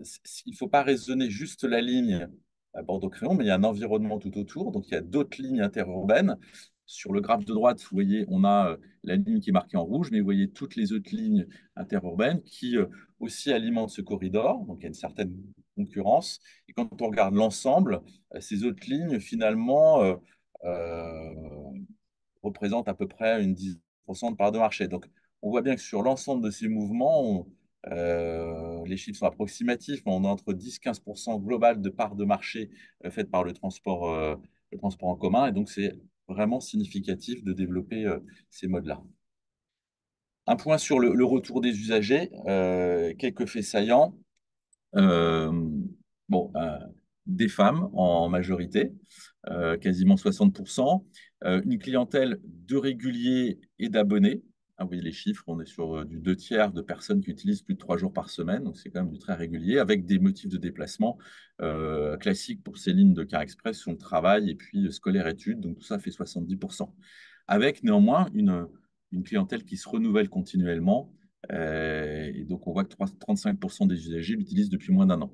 il ne faut pas raisonner juste la ligne à Bordeaux-Créon, mais il y a un environnement tout autour. Donc, il y a d'autres lignes interurbaines. Sur le graphe de droite, vous voyez, on a la ligne qui est marquée en rouge, mais vous voyez toutes les autres lignes interurbaines qui aussi alimentent ce corridor. Donc, il y a une certaine concurrence. Et quand on regarde l'ensemble, ces autres lignes, finalement, représentent à peu près une 10% de part de marché. Donc, on voit bien que sur l'ensemble de ces mouvements, les chiffres sont approximatifs, mais on a entre 10-15% global de part de marché faite par le transport en commun. Et donc, c'est vraiment significatif de développer ces modes-là. Un point sur le retour des usagers, quelques faits saillants. Euh, bon, des femmes en majorité, quasiment 60%, une clientèle de réguliers et d'abonnés, Ah, vous voyez les chiffres, on est sur du 2 tiers de personnes qui utilisent plus de 3 jours par semaine, donc c'est quand même du très régulier, avec des motifs de déplacement classiques pour ces lignes de Car Express, sont le travail et puis scolaire-études, donc tout ça fait 70%. Avec néanmoins une clientèle qui se renouvelle continuellement, et donc on voit que 35% des usagers l'utilisent depuis moins d'1 an.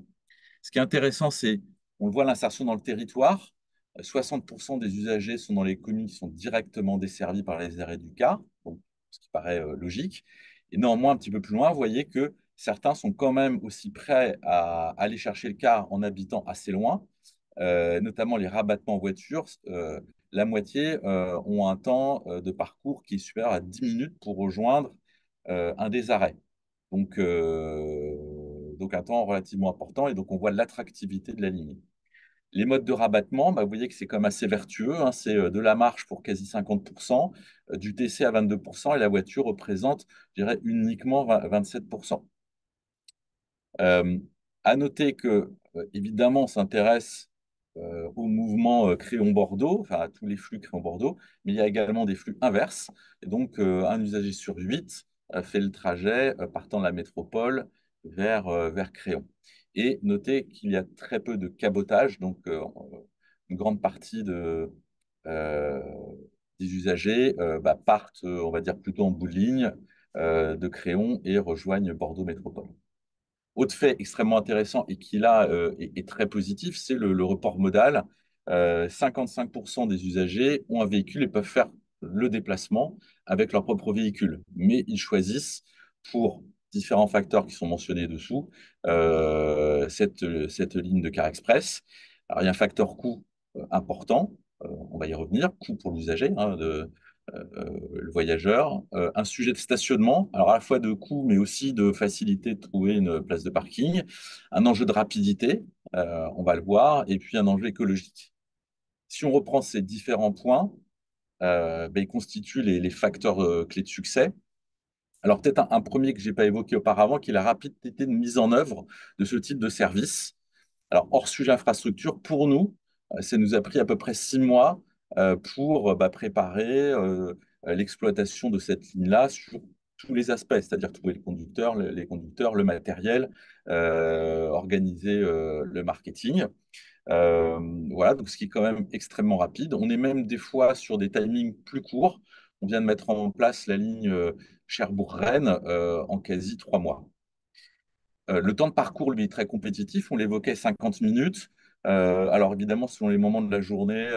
Ce qui est intéressant, c'est, on le voit, l'insertion dans le territoire. 60% des usagers sont dans les communes qui sont directement desservies par les arrêts du car, donc, ce qui paraît logique. Et néanmoins, un petit peu plus loin, vous voyez que certains sont quand même aussi prêts à aller chercher le car en habitant assez loin, notamment les rabattements en voiture. La moitié ont un temps de parcours qui est supérieur à 10 minutes pour rejoindre un des arrêts. Donc un temps relativement important, et donc on voit l'attractivité de la ligne. Les modes de rabattement, bah, vous voyez que c'est comme assez vertueux, hein. C'est de la marche pour quasi 50%, du TC à 22%, et la voiture représente, je dirais, uniquement 27%. À noter que, évidemment, on s'intéresse au mouvement Créon-Bordeaux, enfin à tous les flux Créon-Bordeaux, mais il y a également des flux inverses. Et donc, un usager sur 8 fait le trajet partant de la métropole vers Créon. Et notez qu'il y a très peu de cabotage, donc une grande partie euh, des usagers partent, on va dire, plutôt en bout de ligne de Créon et rejoignent Bordeaux Métropole. Autre fait extrêmement intéressant et qui là est très positif, c'est le report modal. 55% des usagers ont un véhicule et peuvent faire le déplacement avec leur propre véhicule, mais ils choisissent, pour différents facteurs qui sont mentionnés dessous, cette ligne de Car Express. Alors il y a un facteur coût important, on va y revenir, coût pour l'usager, hein, le voyageur, un sujet de stationnement, alors à la fois de coût, mais aussi de facilité de trouver une place de parking, un enjeu de rapidité, on va le voir, et puis un enjeu écologique. Si on reprend ces différents points, ils constituent les facteurs clés de succès. Alors peut-être un premier que je n'ai pas évoqué auparavant, qui est la rapidité de mise en œuvre de ce type de service. Alors, hors sujet infrastructure, pour nous, ça nous a pris à peu près 6 mois pour préparer l'exploitation de cette ligne-là sur tous les aspects, c'est-à-dire trouver les conducteurs, le matériel, organiser le marketing. Voilà, donc ce qui est quand même extrêmement rapide. On est même des fois sur des timings plus courts. On vient de mettre en place la ligne Cherbourg-Rennes en quasi 3 mois. Le temps de parcours, lui, est très compétitif. On l'évoquait, 50 minutes. Alors évidemment, selon les moments de la journée,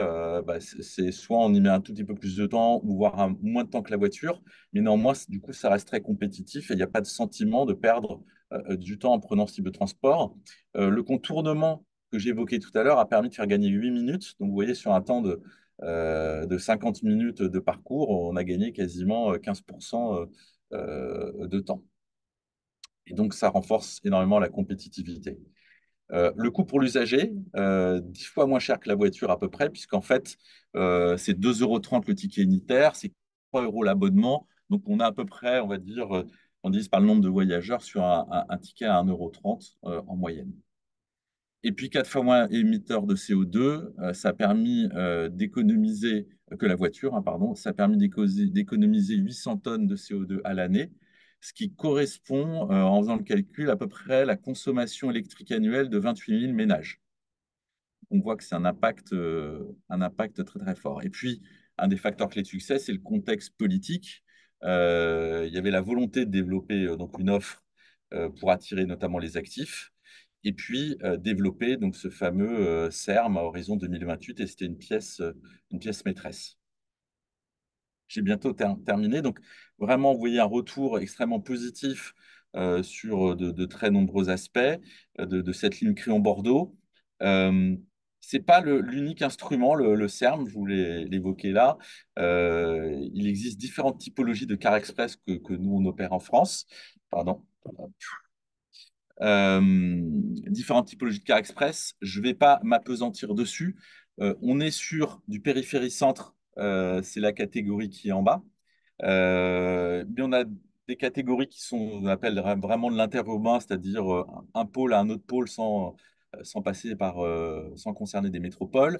c'est soit on y met un tout petit peu plus de temps, ou voire moins de temps que la voiture. Mais néanmoins, du coup, ça reste très compétitif et il n'y a pas de sentiment de perdre du temps en prenant ce type de transport. Le contournement que j'ai évoqué tout à l'heure a permis de faire gagner 8 minutes. Donc vous voyez, sur un temps de 50 minutes de parcours, on a gagné quasiment 15% de temps. Et donc, ça renforce énormément la compétitivité. Le coût pour l'usager, 10 fois moins cher que la voiture à peu près, puisqu'en fait, c'est 2,30 € le ticket unitaire, c'est 3 € l'abonnement. Donc, on a à peu près, on va dire, on divise par le nombre de voyageurs sur un ticket à 1,30 € en moyenne. Et puis, 4 fois moins émetteur de CO2, ça a permis d'économiser, que la voiture, hein, pardon, ça a permis d'économiser 800 tonnes de CO2 à l'année, ce qui correspond, en faisant le calcul, à peu près la consommation électrique annuelle de 28 000 ménages. On voit que c'est un impact très, très fort. Et puis, un des facteurs clés de succès, c'est le contexte politique. Il y avait la volonté de développer donc une offre pour attirer notamment les actifs, et puis développer donc ce fameux CERM à horizon 2028, et c'était une pièce maîtresse. J'ai bientôt terminé. Donc, vraiment, vous voyez un retour extrêmement positif sur de très nombreux aspects de cette ligne Créon-Bordeaux. Ce n'est pas l'unique instrument, le CERM, je voulais l'évoquer là. Il existe différentes typologies de car express que nous, on opère en France. Pardon. Différentes typologies de car express. Je ne vais pas m'appesantir dessus. On est sur du périphérie centre, c'est la catégorie qui est en bas. Mais on a des catégories qui sont, on appelle vraiment de l'interurbain, c'est-à-dire un pôle à un autre pôle sans passer sans concerner des métropoles.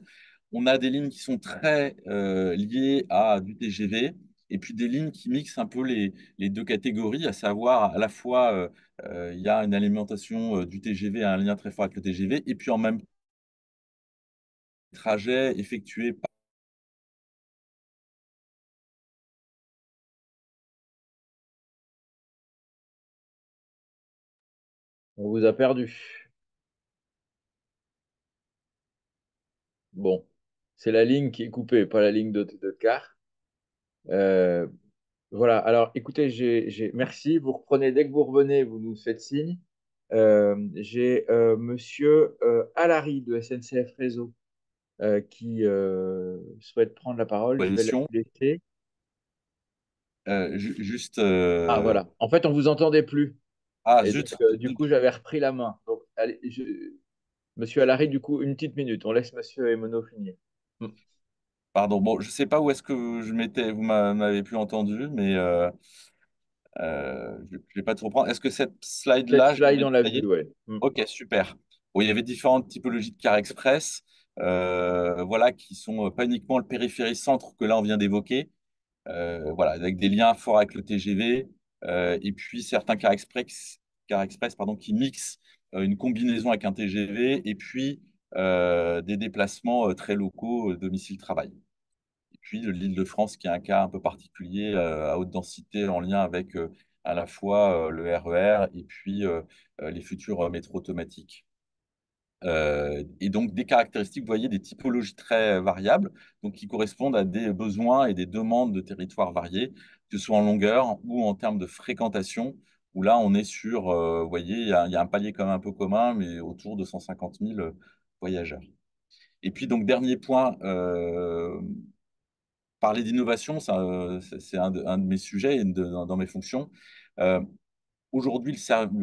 On a des lignes qui sont très liées à du TGV, et puis des lignes qui mixent un peu les deux catégories, à savoir à la fois il y a une alimentation du TGV, un lien très fort avec le TGV, et puis en même trajet effectué par... On vous a perdu. Bon, c'est la ligne qui est coupée, pas la ligne de car. Euh, voilà, alors écoutez, merci. Vous reprenez dès que vous revenez, vous nous faites signe. J'ai Monsieur Alary de SNCF Réseau qui souhaite prendre la parole. Je vais la Coalition. laisser. Juste... Ah, voilà. En fait, on vous entendait plus. Ah, Et donc, zut! du coup, j'avais repris la main. Donc, allez, Monsieur Alary, du coup, une petite minute. On laisse Monsieur Emono finir. Hmm. Pardon, bon, je ne sais pas où est-ce que je m'étais, vous m'avez plus entendu, mais je ne vais pas tout reprendre. Est-ce que cette Cette slide-là, je slide, l'ai on l'a vue, détaillée? ouais. Hmm. Ok, super. Bon, il y avait différentes typologies de cars express, voilà, qui sont pas uniquement le périphérie centre que là on vient d'évoquer, voilà, avec des liens forts avec le TGV, et puis certains cars express pardon, qui mixent une combinaison avec un TGV, et puis des déplacements très locaux, domicile-travail. Et puis l'Île-de-France, qui est un cas un peu particulier à haute densité en lien avec à la fois le RER et puis les futurs métros automatiques. Et donc des caractéristiques, vous voyez, des typologies très variables, donc qui correspondent à des besoins et des demandes de territoires variés, que ce soit en longueur ou en termes de fréquentation, où là on est sur, vous voyez, il y a un palier quand même un peu commun, mais autour de 150 000 voyageurs. Et puis donc dernier point, parler d'innovation, c'est un de mes sujets et dans mes fonctions. Euh, Aujourd'hui,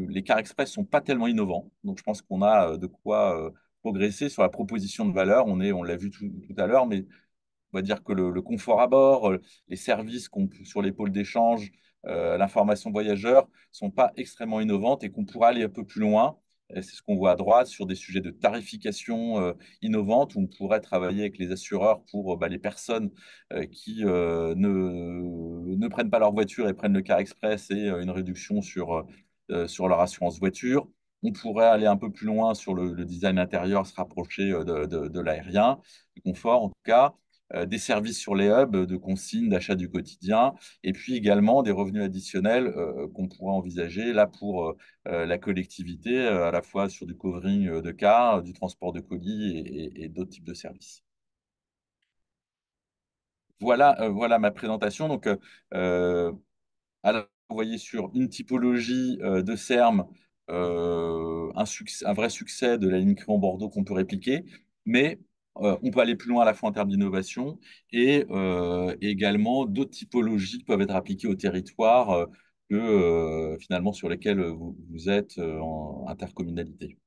les cars express sont pas tellement innovants, donc je pense qu'on a de quoi progresser sur la proposition de valeur. On l'a vu tout à l'heure, mais on va dire que le confort à bord, les services sur les pôles d'échange, l'information voyageur sont pas extrêmement innovantes et qu'on pourra aller un peu plus loin. Et c'est ce qu'on voit à droite sur des sujets de tarification innovante où on pourrait travailler avec les assureurs pour bah, les personnes qui ne prennent pas leur voiture et prennent le car express et une réduction sur leur assurance voiture. On pourrait aller un peu plus loin sur le design intérieur, se rapprocher de l'aérien, du confort en tout cas, des services sur les hubs de consignes, d'achat du quotidien, et puis également des revenus additionnels qu'on pourrait envisager là pour la collectivité, à la fois sur du covering de cars, du transport de colis et d'autres types de services. Voilà ma présentation. Donc, alors, vous voyez sur une typologie de CERM, un vrai succès de la ligne Crillon-Bordeaux qu'on peut répliquer, mais on peut aller plus loin à la fois en termes d'innovation et également d'autres typologies qui peuvent être appliquées au territoire que finalement sur lesquels vous êtes en intercommunalité.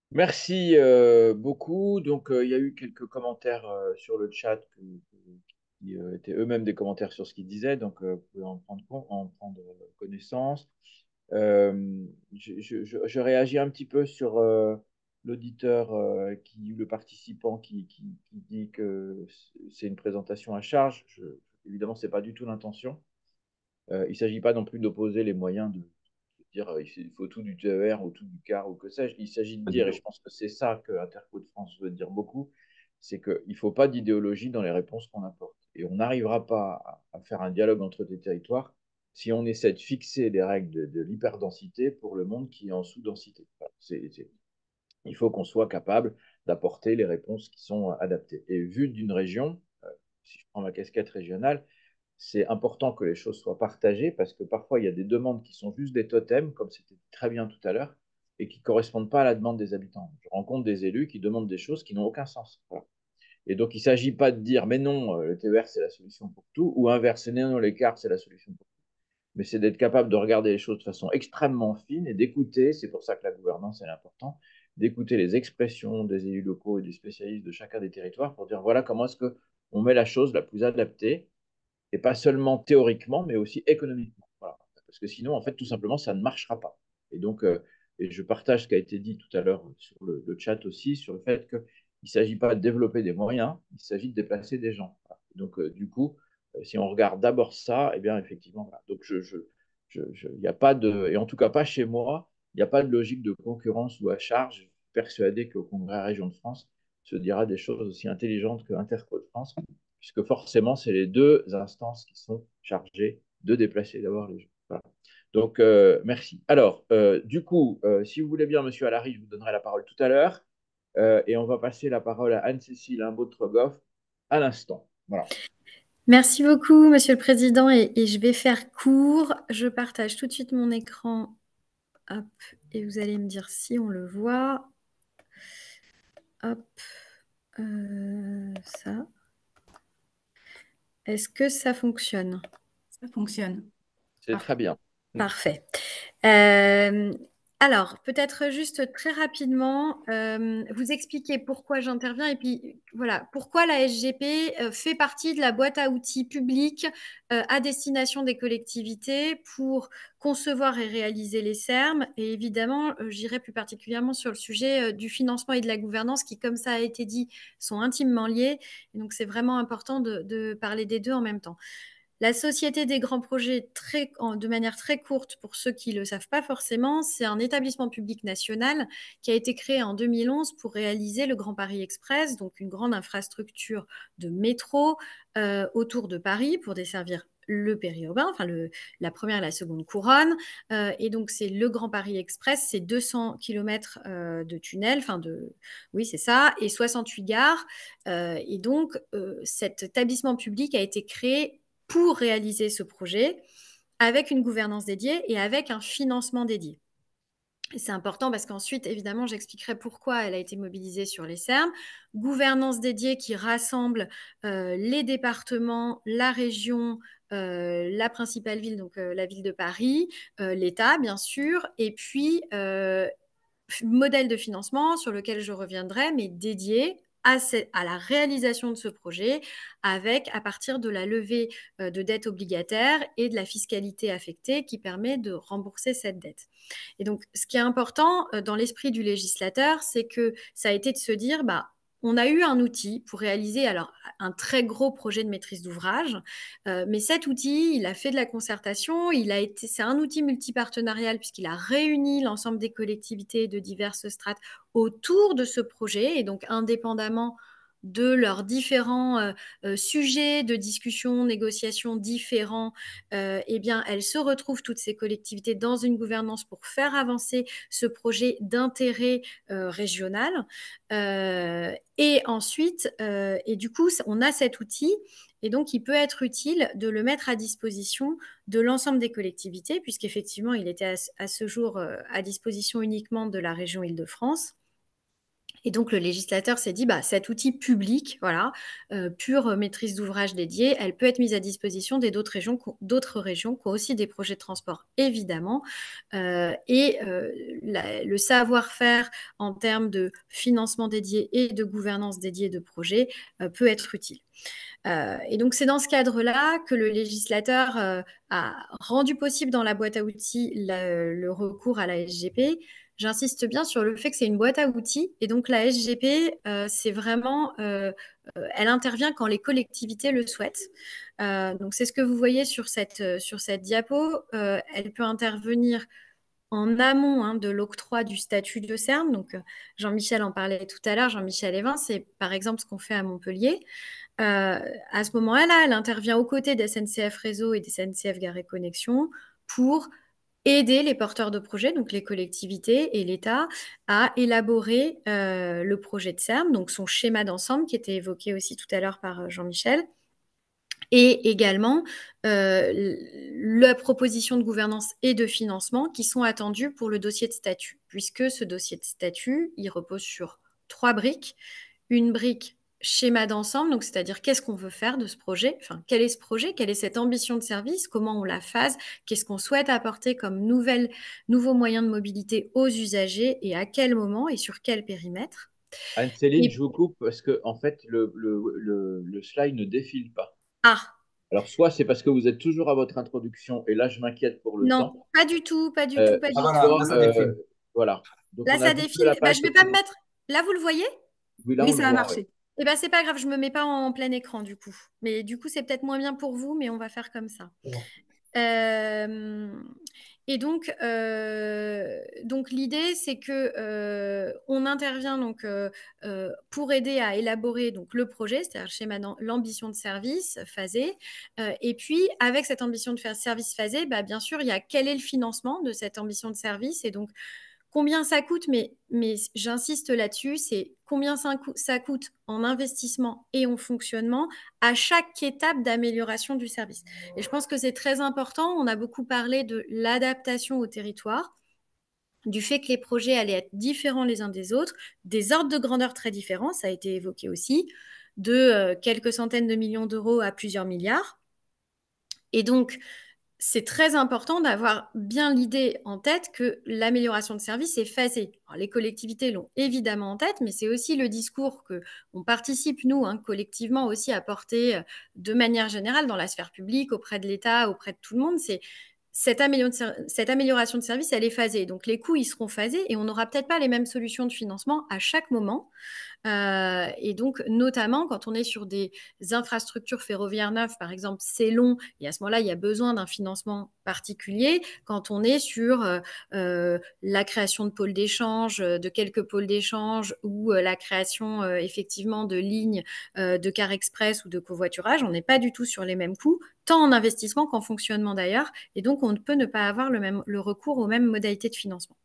Merci beaucoup. Donc, il y a eu quelques commentaires sur le chat qui étaient eux-mêmes des commentaires sur ce qu'ils disaient. Donc, vous pouvez en prendre connaissance. Je réagis un petit peu sur l'auditeur, le participant qui dit que c'est une présentation à charge. Évidemment, ce n'est pas du tout l'intention. Il ne s'agit pas non plus d'opposer les moyens de dire il faut tout du TER ou tout du car ou que sais-je. Il s'agit de Pas du dire, et tout. je pense que c'est ça que Interco de France veut dire beaucoup, c'est qu'il ne faut pas d'idéologie dans les réponses qu'on apporte. Et on n'arrivera pas à faire un dialogue entre des territoires si on essaie de fixer des règles de l'hyperdensité pour le monde qui est en sous-densité. Il faut qu'on soit capable d'apporter les réponses qui sont adaptées. Et vu d'une région, si je prends ma casquette régionale, c'est important que les choses soient partagées parce que parfois il y a des demandes qui sont juste des totems, comme c'était très bien tout à l'heure, et qui ne correspondent pas à la demande des habitants. Je rencontre des élus qui demandent des choses qui n'ont aucun sens. Voilà. Et donc il ne s'agit pas de dire mais non, le TER c'est la solution pour tout, ou inverser non, l'écart c'est la solution pour tout. Mais c'est d'être capable de regarder les choses de façon extrêmement fine et d'écouter, c'est pour ça que la gouvernance est importante, d'écouter les expressions des élus locaux et des spécialistes de chacun des territoires pour dire voilà comment est-ce qu'on met la chose la plus adaptée et pas seulement théoriquement, mais aussi économiquement. Voilà. Parce que sinon, en fait, tout simplement, ça ne marchera pas. Et donc, et je partage ce qui a été dit tout à l'heure sur le chat aussi, sur le fait qu'il ne s'agit pas de développer des moyens, il s'agit de déplacer des gens. Voilà. Donc, du coup, si on regarde d'abord ça, eh bien, effectivement, voilà. Donc, il n'y a pas de, et en tout cas pas chez moi, il n'y a pas de logique de concurrence ou à charge. Je suis persuadé qu'au Congrès Région de France se dira des choses aussi intelligentes que Interco de France, puisque forcément, c'est les deux instances qui sont chargées de déplacer d'abord les gens. Voilà. Donc, merci. Alors, du coup, si vous voulez bien, Monsieur Allary, je vous donnerai la parole tout à l'heure. Et on va passer la parole à Anne-Cécile Imbaud-Trogoff à l'instant. Voilà. Merci beaucoup, Monsieur le Président, et je vais faire court. Je partage tout de suite mon écran. Hop, et vous allez me dire si on le voit. Hop, ça. Est-ce que ça fonctionne? Ça fonctionne. C'est très bien. Parfait. Alors, peut-être juste très rapidement, vous expliquer pourquoi j'interviens et puis voilà, pourquoi la SGP fait partie de la boîte à outils publique à destination des collectivités pour concevoir et réaliser les SERM. Et évidemment, j'irai plus particulièrement sur le sujet du financement et de la gouvernance qui, comme ça a été dit, sont intimement liés. Et donc, c'est vraiment important de parler des deux en même temps. La Société des grands projets, de manière très courte, pour ceux qui ne le savent pas forcément, c'est un établissement public national qui a été créé en 2011 pour réaliser le Grand Paris Express, donc une grande infrastructure de métro autour de Paris pour desservir le périurbain, enfin la première et la seconde couronne. Et donc, c'est le Grand Paris Express, c'est 200 km de tunnel, oui, c'est ça, et 68 gares. Et donc, cet établissement public a été créé pour réaliser ce projet avec une gouvernance dédiée et avec un financement dédié. C'est important parce qu'ensuite, évidemment, j'expliquerai pourquoi elle a été mobilisée sur les SERM. Gouvernance dédiée qui rassemble les départements, la région, la principale ville, donc la ville de Paris, l'État, bien sûr, et puis modèle de financement sur lequel je reviendrai, mais dédié à la réalisation de ce projet avec à partir de la levée de dettes obligataires et de la fiscalité affectée qui permet de rembourser cette dette. Et donc, ce qui est important dans l'esprit du législateur, c'est que ça a été de se dire, on a eu un outil pour réaliser alors un très gros projet de maîtrise d'ouvrage, mais cet outil, il a fait de la concertation, c'est un outil multipartenarial puisqu'il a réuni l'ensemble des collectivités de diverses strates autour de ce projet et donc indépendamment de leurs différents sujets de discussion, négociation différents, eh bien, elles se retrouvent toutes ces collectivités dans une gouvernance pour faire avancer ce projet d'intérêt régional. Et ensuite, et du coup, on a cet outil et donc il peut être utile de le mettre à disposition de l'ensemble des collectivités puisqu'effectivement, il était à ce jour à disposition uniquement de la région Île-de-France. Et donc, le législateur s'est dit, cet outil public, voilà, pure maîtrise d'ouvrage dédiée, elle peut être mise à disposition d'autres régions qui ont aussi des projets de transport, évidemment. Et le savoir-faire en termes de financement dédié et de gouvernance dédiée de projets peut être utile. Et donc, c'est dans ce cadre-là que le législateur a rendu possible dans la boîte à outils le recours à la SGP. J'insiste bien sur le fait que c'est une boîte à outils et donc la SGP, c'est vraiment, elle intervient quand les collectivités le souhaitent. Donc c'est ce que vous voyez sur cette diapo. Elle peut intervenir en amont de l'octroi du statut de SERM. Donc Jean-Michel en parlait tout à l'heure, Jean-Michel Evin, c'est par exemple ce qu'on fait à Montpellier. À ce moment-là, elle intervient aux côtés des SNCF Réseau et des SNCF Gare et Connexion pour aider les porteurs de projets, donc les collectivités et l'État, à élaborer le projet de SERM, donc son schéma d'ensemble qui était évoqué aussi tout à l'heure par Jean-Michel, et également la proposition de gouvernance et de financement qui sont attendues pour le dossier de statut, puisque ce dossier de statut, il repose sur 3 briques. Une brique schéma d'ensemble, donc c'est-à-dire qu'est-ce qu'on veut faire de ce projet, enfin quel est ce projet, quelle est cette ambition de service, comment on la phase, qu'est-ce qu'on souhaite apporter comme nouveaux moyens de mobilité aux usagers et à quel moment et sur quel périmètre. Anne-Céline, je vous coupe parce que en fait, le slide ne défile pas. Ah, Alors, soit c'est parce que vous êtes toujours à votre introduction, et là, je m'inquiète pour le non, temps. pas du tout, pas du tout, pas du tout. Voilà, là, ça défile. Voilà. Donc, Là, on a ça vu que défile. la page Je vais pas me mettre. Là, vous le voyez? Oui, là, Oui, on le ça a voit, marché. Eh ben, c'est pas grave, je me mets pas en plein écran du coup. Mais du coup, c'est peut-être moins bien pour vous, mais on va faire comme ça. Bon. Euh, et donc l'idée, c'est que on intervient pour aider à élaborer donc le projet, c'est-à-dire le schéma l'ambition de service phasé. Et puis avec cette ambition de faire service phasé, bah, bien sûr, il y a quel est le financement de cette ambition de service et donc combien ça coûte, mais j'insiste là-dessus, c'est combien ça coûte en investissement et en fonctionnement à chaque étape d'amélioration du service. Et je pense que c'est très important. On a beaucoup parlé de l'adaptation au territoire, du fait que les projets allaient être différents les uns des autres, des ordres de grandeur très différents, ça a été évoqué aussi, de quelques centaines de millions d'euros à plusieurs milliards. Et donc, c'est très important d'avoir bien l'idée en tête que l'amélioration de service est phasée. Alors, les collectivités l'ont évidemment en tête, mais c'est aussi le discours que on participe, nous, collectivement aussi, à porter de manière générale dans la sphère publique, auprès de l'État, auprès de tout le monde. C'est cette amélioration de service, elle est phasée. Donc les coûts, ils seront phasés et on n'aura peut-être pas les mêmes solutions de financement à chaque moment. Et donc, notamment, quand on est sur des infrastructures ferroviaires neuves, par exemple, c'est long, et à ce moment-là, il y a besoin d'un financement particulier. Quand on est sur la création de pôles d'échange, de quelques pôles d'échange, ou la création effectivement de lignes de car express ou de covoiturage, on n'est pas du tout sur les mêmes coûts, tant en investissement qu'en fonctionnement d'ailleurs, et donc on ne peut ne pas avoir le recours aux mêmes modalités de financement.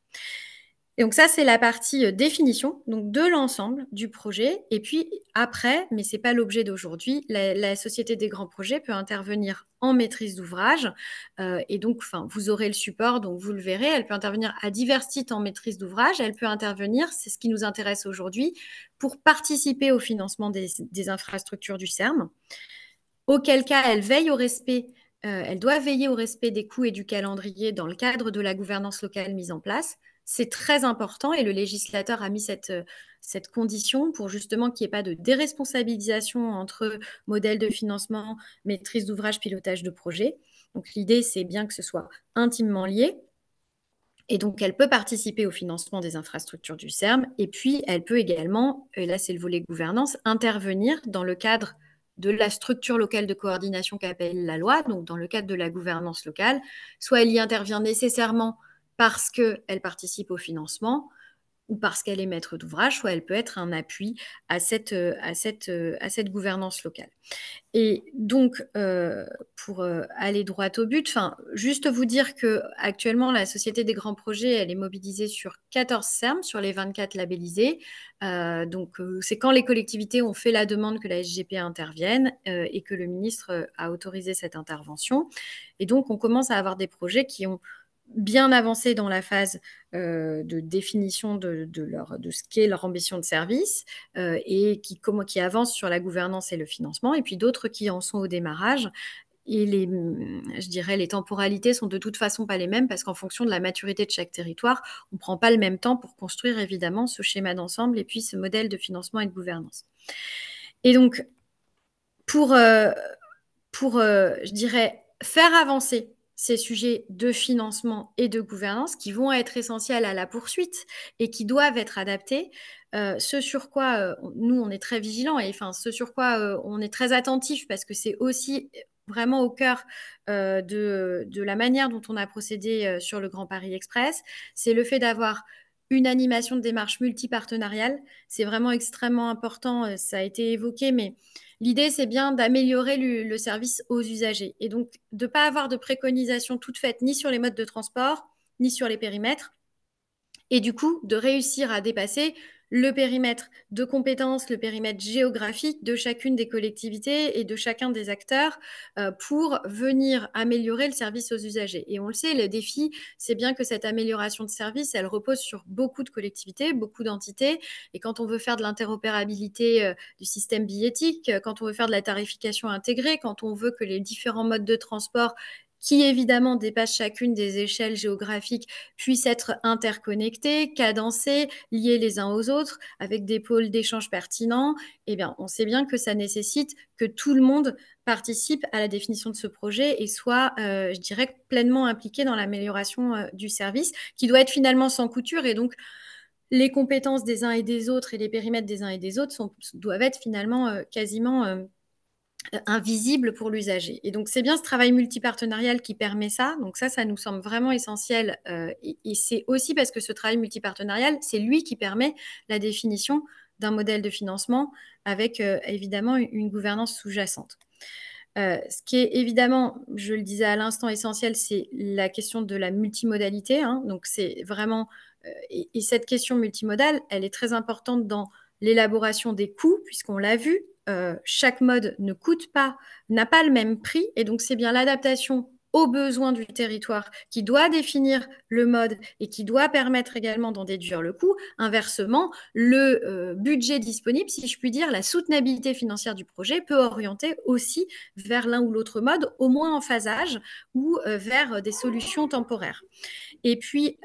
Et donc ça, c'est la partie définition donc de l'ensemble du projet. Et puis après, mais ce n'est pas l'objet d'aujourd'hui, la Société des grands projets peut intervenir en maîtrise d'ouvrage. Et donc, vous aurez le support, donc vous le verrez. Elle peut intervenir à divers titres en maîtrise d'ouvrage. Elle peut intervenir, c'est ce qui nous intéresse aujourd'hui, pour participer au financement des infrastructures du CERM. Auquel cas, elle doit veiller au respect des coûts et du calendrier dans le cadre de la gouvernance locale mise en place. C'est très important et le législateur a mis cette condition pour justement qu'il n'y ait pas de déresponsabilisation entre modèle de financement, maîtrise d'ouvrage, pilotage de projet. Donc l'idée, c'est bien que ce soit intimement lié. Et donc, elle peut participer au financement des infrastructures du CERM. Et puis, elle peut également, et là c'est le volet gouvernance, intervenir dans le cadre de la structure locale de coordination qu'appelle la loi, donc dans le cadre de la gouvernance locale. Soit elle y intervient nécessairement parce qu'elle participe au financement, ou parce qu'elle est maître d'ouvrage, soit elle peut être un appui à cette gouvernance locale. Et donc, pour aller droit au but, juste vous dire que actuellement la Société des grands projets, elle est mobilisée sur 14 CERM sur les 24 labellisés. C'est quand les collectivités ont fait la demande que la SGP intervienne et que le ministre a autorisé cette intervention. Et donc, on commence à avoir des projets qui ont bien avancé dans la phase de définition de ce qu'est leur ambition de service et qui avancent sur la gouvernance et le financement, et puis d'autres qui en sont au démarrage. Et je dirais, les temporalités sont de toute façon pas les mêmes parce qu'en fonction de la maturité de chaque territoire, on ne prend pas le même temps pour construire évidemment ce schéma d'ensemble et puis ce modèle de financement et de gouvernance. Et donc, pour je dirais, faire avancer ces sujets de financement et de gouvernance qui vont être essentiels à la poursuite et qui doivent être adaptés. Ce sur quoi nous, on est très vigilants et ce sur quoi on est très attentif parce que c'est aussi vraiment au cœur de la manière dont on a procédé sur le Grand Paris Express, c'est le fait d'avoir une animation de démarche multipartenariale. C'est vraiment extrêmement important, ça a été évoqué, mais l'idée, c'est bien d'améliorer le service aux usagers et donc de ne pas avoir de préconisations toutes faites ni sur les modes de transport, ni sur les périmètres, et du coup de réussir à dépasser le périmètre de compétences, le périmètre géographique de chacune des collectivités et de chacun des acteurs pour venir améliorer le service aux usagers. Et on le sait, le défi, c'est bien que cette amélioration de service, elle repose sur beaucoup de collectivités, beaucoup d'entités. Et quand on veut faire de l'interopérabilité du système billettique, quand on veut faire de la tarification intégrée, quand on veut que les différents modes de transport qui évidemment dépassent chacune des échelles géographiques, puissent être interconnectés, cadencés, liés les uns aux autres, avec des pôles d'échange pertinents, eh bien, on sait bien que ça nécessite que tout le monde participe à la définition de ce projet et soit, je dirais, pleinement impliqué dans l'amélioration du service, qui doit être finalement sans couture et donc les compétences des uns et des autres et les périmètres des uns et des autres doivent être finalement quasiment invisibles pour l'usager. Et donc, c'est bien ce travail multipartenarial qui permet ça. Donc ça nous semble vraiment essentiel. Et c'est aussi parce que ce travail multipartenarial, c'est lui qui permet la définition d'un modèle de financement avec évidemment une gouvernance sous-jacente. Ce qui est évidemment, je le disais à l'instant, essentiel, c'est la question de la multimodalité. Donc, c'est vraiment... et cette question multimodale, elle est très importante dans l'élaboration des coûts, puisqu'on l'a vu, chaque mode ne coûte pas, n'a pas le même prix. Et donc, c'est bien l'adaptation aux besoins du territoire qui doit définir le mode et qui doit permettre également d'en déduire le coût. Inversement, le budget disponible, si je puis dire, la soutenabilité financière du projet peut orienter aussi vers l'un ou l'autre mode, au moins en phasage ou vers des solutions temporaires. Et puis,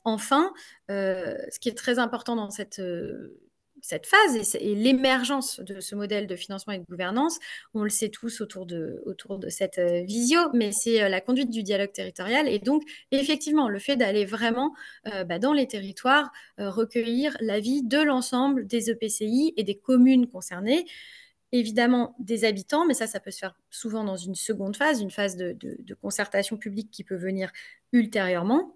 enfin, ce qui est très important dans cette phase et l'émergence de ce modèle de financement et de gouvernance, on le sait tous autour de cette visio, mais c'est la conduite du dialogue territorial et donc effectivement le fait d'aller vraiment dans les territoires recueillir l'avis de l'ensemble des EPCI et des communes concernées, évidemment des habitants, mais ça peut se faire souvent dans une seconde phase, une phase de concertation publique qui peut venir ultérieurement.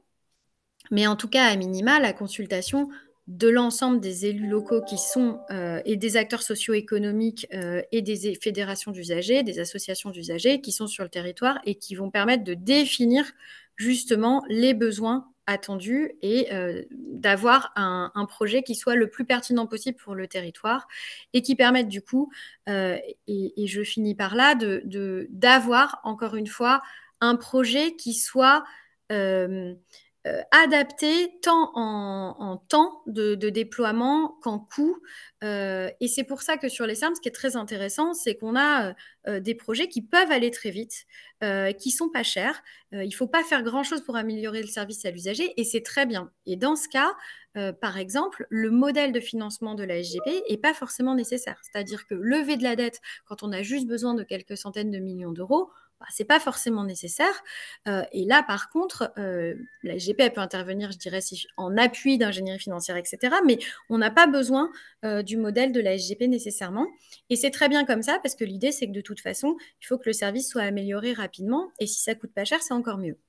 Mais en tout cas, à minima, la consultation de l'ensemble des élus locaux qui sont et des acteurs socio-économiques et des fédérations d'usagers, des associations d'usagers qui sont sur le territoire et qui vont permettre de définir justement les besoins attendus et d'avoir un projet qui soit le plus pertinent possible pour le territoire et qui permette du coup, et je finis par là, d'avoir encore une fois un projet qui soit adapté tant en temps de déploiement qu'en coût. Et c'est pour ça que sur les SERM, ce qui est très intéressant, c'est qu'on a des projets qui peuvent aller très vite, qui sont pas chers. Il ne faut pas faire grand-chose pour améliorer le service à l'usager et c'est très bien. Et dans ce cas, par exemple, le modèle de financement de la SGP n'est pas forcément nécessaire. C'est-à-dire que lever de la dette quand on a juste besoin de quelques centaines de millions d'euros, ce n'est pas forcément nécessaire. Et là, par contre, la SGP elle peut intervenir, je dirais, en appui d'ingénierie financière, etc. Mais on n'a pas besoin du modèle de la SGP nécessairement. Et c'est très bien comme ça, parce que l'idée, c'est que de toute façon, il faut que le service soit amélioré rapidement. Et si ça coûte pas cher, c'est encore mieux.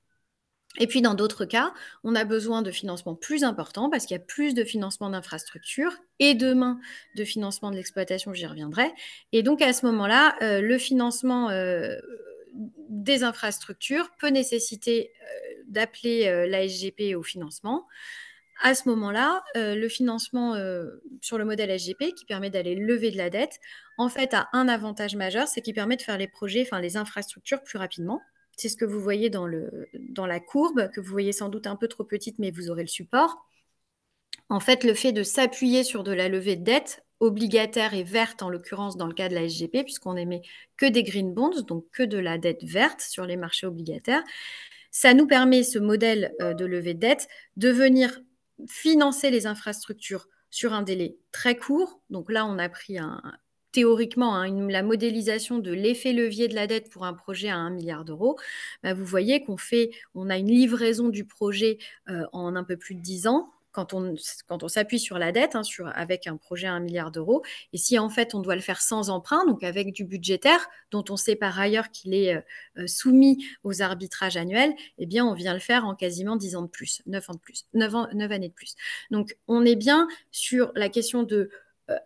Et puis, dans d'autres cas, on a besoin de financement plus important parce qu'il y a plus de financement d'infrastructures et demain de financement de l'exploitation, j'y reviendrai. Et donc, à ce moment-là, le financement des infrastructures peut nécessiter d'appeler la SGP au financement. À ce moment-là, le financement sur le modèle SGP qui permet d'aller lever de la dette, en fait, a un avantage majeur, c'est qu'il permet de faire les projets, enfin les infrastructures plus rapidement. C'est ce que vous voyez dans la courbe, que vous voyez sans doute un peu trop petite, mais vous aurez le support. En fait, le fait de s'appuyer sur de la levée de dette obligataire et verte, en l'occurrence dans le cas de la SGP, puisqu'on émet que des green bonds, donc que de la dette verte sur les marchés obligataires, ça nous permet, ce modèle de levée de dette, de venir financer les infrastructures sur un délai très court. Donc là, on a pris théoriquement la modélisation de l'effet levier de la dette pour un projet à 1 milliard d'euros. Vous voyez on a une livraison du projet en un peu plus de 10 ans. Quand on s'appuie sur la dette, avec un projet à 1 milliard d'euros, et si en fait on doit le faire sans emprunt, donc avec du budgétaire, dont on sait par ailleurs qu'il est soumis aux arbitrages annuels, eh bien on vient le faire en quasiment 10 ans de plus, 9 ans de plus, 9 années de plus. Donc on est bien sur la question de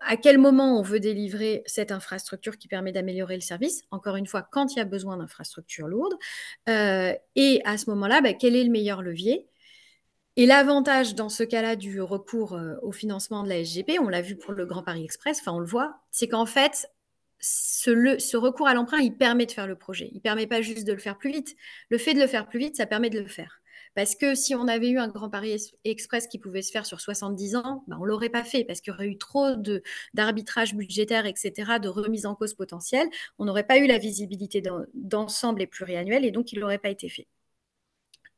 à quel moment on veut délivrer cette infrastructure qui permet d'améliorer le service, encore une fois, quand il y a besoin d'infrastructures lourdes, et à ce moment-là, quel est le meilleur levier ? Et l'avantage dans ce cas-là du recours au financement de la SGP, on l'a vu pour le Grand Paris Express, on le voit, c'est qu'en fait, ce recours à l'emprunt, il permet de faire le projet. Il ne permet pas juste de le faire plus vite. Le fait de le faire plus vite, ça permet de le faire. Parce que si on avait eu un Grand Paris Express qui pouvait se faire sur 70 ans, on ne l'aurait pas fait parce qu'il y aurait eu trop d'arbitrage budgétaire, etc., de remise en cause potentielle. On n'aurait pas eu la visibilité d'ensemble et pluriannuelle et donc il n'aurait pas été fait.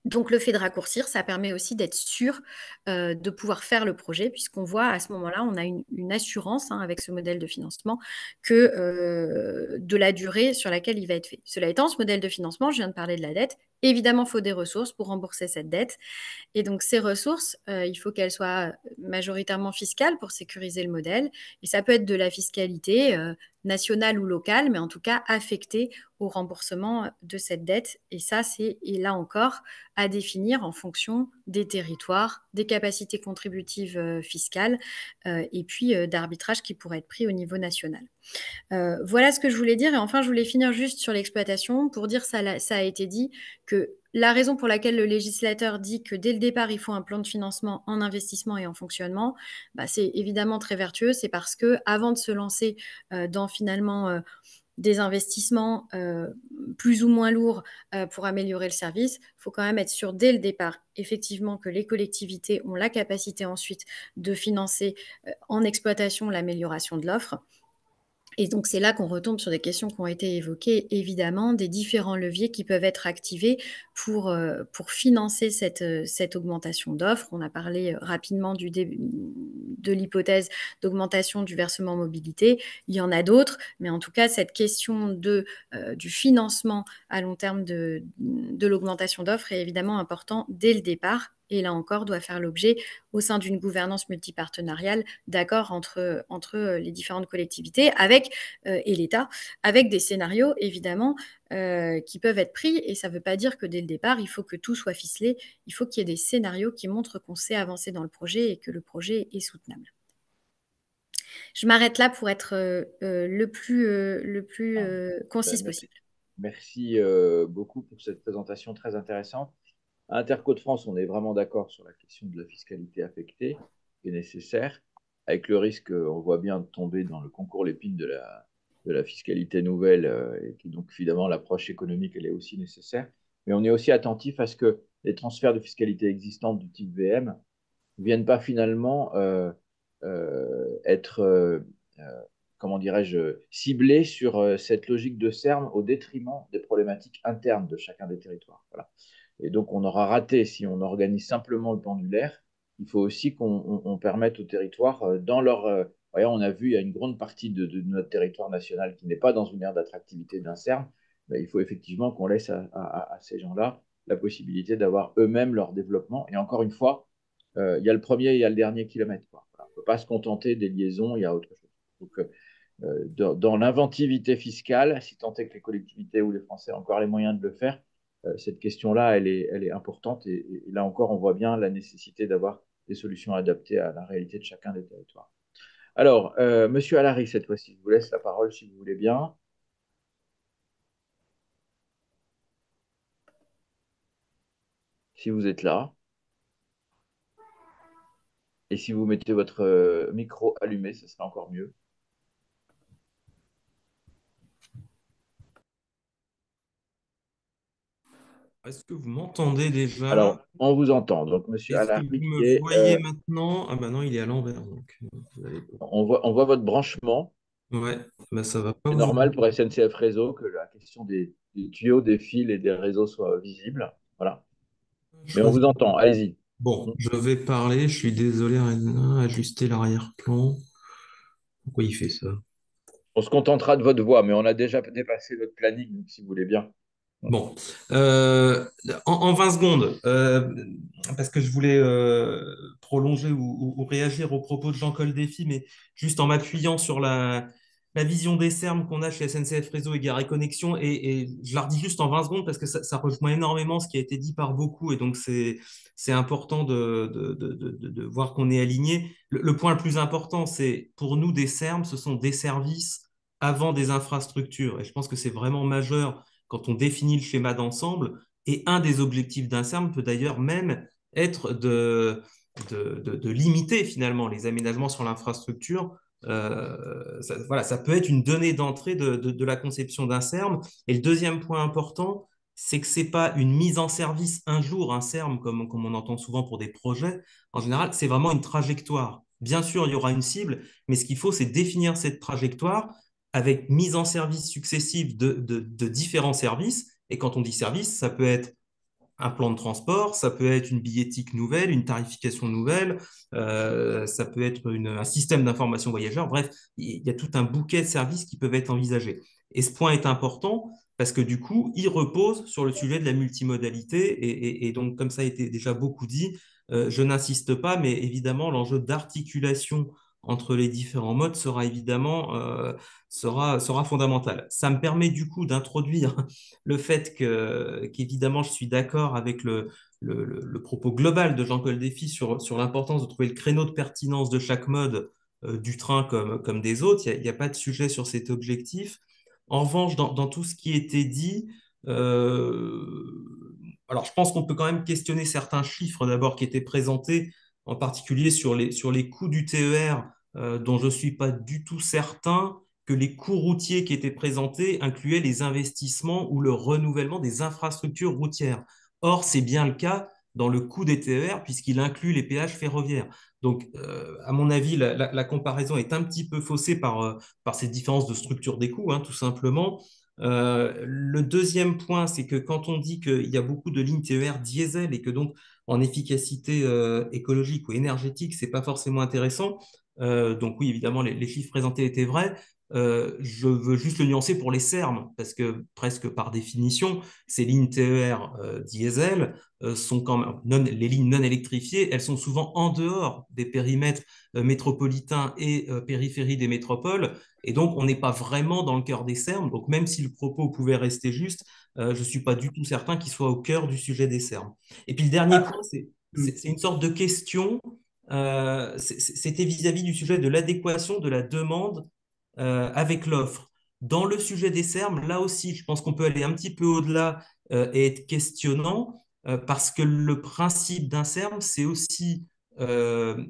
Donc, le fait de raccourcir, ça permet aussi d'être sûr de pouvoir faire le projet, puisqu'on voit à ce moment-là, on a une assurance avec ce modèle de financement que de la durée sur laquelle il va être fait. Cela étant, ce modèle de financement, je viens de parler de la dette, Évidemment, il faut des ressources pour rembourser cette dette. Et donc, ces ressources, il faut qu'elles soient majoritairement fiscales pour sécuriser le modèle. Et ça peut être de la fiscalité nationale ou locale, mais en tout cas affectée au remboursement de cette dette. Et ça, c'est, et là encore, à définir en fonction des territoires, des capacités contributives fiscales et puis d'arbitrage qui pourrait être pris au niveau national. Voilà ce que je voulais dire. Et enfin, je voulais finir juste sur l'exploitation pour dire, ça a été dit, que la raison pour laquelle le législateur dit que dès le départ, il faut un plan de financement en investissement et en fonctionnement, bah, c'est évidemment très vertueux. C'est parce que avant de se lancer dans finalement des investissements plus ou moins lourds pour améliorer le service, il faut quand même être sûr dès le départ, effectivement, que les collectivités ont la capacité ensuite de financer en exploitation l'amélioration de l'offre. Et donc, c'est là qu'on retombe sur des questions qui ont été évoquées, évidemment, des différents leviers qui peuvent être activés pour financer cette augmentation d'offres. On a parlé rapidement de l'hypothèse d'augmentation du versement mobilité. Il y en a d'autres, mais en tout cas, cette question du financement à long terme de l'augmentation d'offres est évidemment important dès le départ. Et là encore, doit faire l'objet, au sein d'une gouvernance multipartenariale, d'accords entre les différentes collectivités et l'État, avec des scénarios, évidemment, qui peuvent être pris. Et ça ne veut pas dire que dès le départ, il faut que tout soit ficelé. Il faut qu'il y ait des scénarios qui montrent qu'on sait avancer dans le projet et que le projet est soutenable. Je m'arrête là pour être le plus concise possible. Merci beaucoup pour cette présentation très intéressante. À Interco-de-France, on est vraiment d'accord sur la question de la fiscalité affectée, qui est nécessaire, avec le risque, on voit bien, de tomber dans le concours l'épine de la fiscalité nouvelle, et qui donc, évidemment, l'approche économique, elle est aussi nécessaire. Mais on est aussi attentif à ce que les transferts de fiscalité existantes du type VM ne viennent pas finalement être, comment dirais-je, ciblés sur cette logique de SERM au détriment des problématiques internes de chacun des territoires. Voilà. Et donc, on aura raté si on organise simplement le pendulaire. Il faut aussi qu'on permette aux territoires, dans leur... voyez, on a vu, il y a une grande partie de notre territoire national qui n'est pas dans une aire d'attractivité d'un CERM. Mais il faut effectivement qu'on laisse à ces gens-là la possibilité d'avoir eux-mêmes leur développement. Et encore une fois, il y a le premier et il y a le dernier kilomètre. Voilà. On ne peut pas se contenter des liaisons, il y a autre chose. Donc, dans l'inventivité fiscale, si tant est que les collectivités ou les Français ont encore les moyens de le faire, cette question-là, elle est importante. Et là encore, on voit bien la nécessité d'avoir des solutions adaptées à la réalité de chacun des territoires. Alors, Monsieur Allary, cette fois-ci, je vous laisse la parole si vous voulez bien. Si vous êtes là. Et si vous mettez votre micro allumé, ce sera encore mieux. Est-ce que vous m'entendez déjà? Alors, on vous entend. Donc, Monsieur Est-ce que Allary, vous me voyez maintenant? Ah ben non, il est à l'envers. Donc, on voit votre branchement. ouais, ben ça va pas C'est vous normal aider. pour SNCF Réseau que la question des tuyaux, des fils et des réseaux soit visible. Voilà. Mais on vous entend. Allez-y. Bon, je vais parler. Je suis désolé, ajuster l'arrière-plan. Pourquoi il fait ça? On se contentera de votre voix, mais on a déjà dépassé notre planning, donc si vous voulez bien. Bon, en 20 secondes, parce que je voulais prolonger ou réagir aux propos de Jean-Col Défi, mais juste en m'appuyant sur la vision des sermes qu'on a chez SNCF Réseau et Gare et Connexion, et je la redis juste en 20 secondes parce que ça rejoint énormément ce qui a été dit par beaucoup, et donc c'est important de voir qu'on est aligné. Le point le plus important, c'est pour nous des sermes, ce sont des services avant des infrastructures, et je pense que c'est vraiment majeur quand on définit le schéma d'ensemble. Et un des objectifs d'un CERM peut d'ailleurs même être de limiter finalement les aménagements sur l'infrastructure. Voilà, ça peut être une donnée d'entrée de la conception d'un CERM. Et le deuxième point important, c'est que ce n'est pas une mise en service un jour, un CERM, comme on entend souvent pour des projets. En général, c'est vraiment une trajectoire. Bien sûr, il y aura une cible, mais ce qu'il faut, c'est définir cette trajectoire avec mise en service successive de différents services. Et quand on dit service, ça peut être un plan de transport, ça peut être une billettique nouvelle, une tarification nouvelle, ça peut être un système d'information voyageur. Bref, il y a tout un bouquet de services qui peuvent être envisagés. Et ce point est important parce que du coup, il repose sur le sujet de la multimodalité, et donc, comme ça a été déjà beaucoup dit, je n'insiste pas, mais évidemment, l'enjeu d'articulation entre les différents modes sera évidemment sera fondamental. Ça me permet du coup d'introduire le fait qu'évidemment, je suis d'accord avec le propos global de Jean-Paul Défi sur l'importance de trouver le créneau de pertinence de chaque mode, du train comme des autres. Il n'y a pas de sujet sur cet objectif. En revanche, dans tout ce qui était dit, alors je pense qu'on peut quand même questionner certains chiffres d'abord qui étaient présentés, en particulier sur les coûts du TER, dont je ne suis pas du tout certain que les coûts routiers qui étaient présentés incluaient les investissements ou le renouvellement des infrastructures routières. Or, c'est bien le cas dans le coût des TER puisqu'il inclut les péages ferroviaires. Donc, à mon avis, la comparaison est un petit peu faussée par ces différences de structure des coûts, hein, tout simplement. Le deuxième point, c'est que quand on dit qu'il y a beaucoup de lignes TER diesel et que donc en efficacité écologique ou énergétique, c'est pas forcément intéressant. Donc oui, évidemment, les chiffres présentés étaient vrais. Je veux juste le nuancer pour les Serm, parce que presque par définition, ces lignes TER diesel sont quand même les lignes non électrifiées, elles sont souvent en dehors des périmètres métropolitains et périphéries des métropoles, et donc on n'est pas vraiment dans le cœur des Serm. Donc même si le propos pouvait rester juste, je ne suis pas du tout certain qu'il soit au cœur du sujet des Serm. Et puis le dernier point, c'est une sorte de question. C'était vis-à-vis du sujet de l'adéquation de la demande avec l'offre. Dans le sujet des Serm, là aussi, je pense qu'on peut aller un petit peu au-delà et être questionnant, parce que le principe d'un Serm, c'est aussi euh,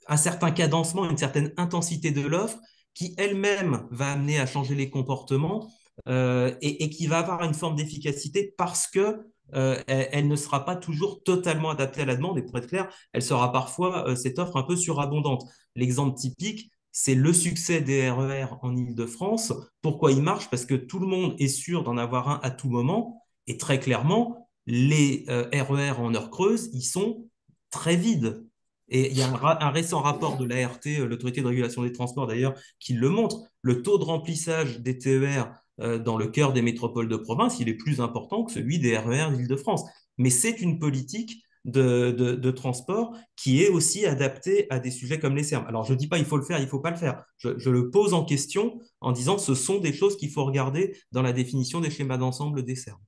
un certain cadencement, une certaine intensité de l'offre qui elle-même va amener à changer les comportements, et qui va avoir une forme d'efficacité parce que elle ne sera pas toujours totalement adaptée à la demande. Et pour être clair, elle sera parfois, cette offre, un peu surabondante. L'exemple typique, c'est le succès des RER en Île-de-France. Pourquoi il marche? Parce que tout le monde est sûr d'en avoir un à tout moment. Et très clairement, les RER en heure creuse, ils sont très vides. Et il y a un récent rapport de l'ART, l'Autorité de régulation des transports d'ailleurs, qui le montre. Le taux de remplissage des TER dans le cœur des métropoles de province, il est plus important que celui des RER d'Île-de-France. Mais c'est une politique de transport qui est aussi adaptée à des sujets comme les Serm. Alors, je ne dis pas il faut le faire, il ne faut pas le faire. Je le pose en question en disant ce sont des choses qu'il faut regarder dans la définition des schémas d'ensemble des Serm.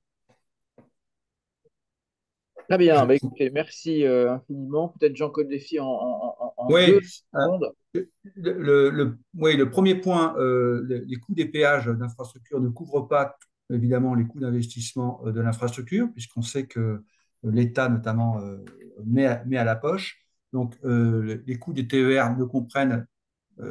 Très bien. Bah, écoutez, merci infiniment. Peut-être Jean-Claude Défi en Oui, deux secondes. oui, le premier point, les coûts des péages d'infrastructure ne couvrent pas évidemment les coûts d'investissement de l'infrastructure, puisqu'on sait que l'État notamment met à la poche. Donc les coûts des TER ne comprennent,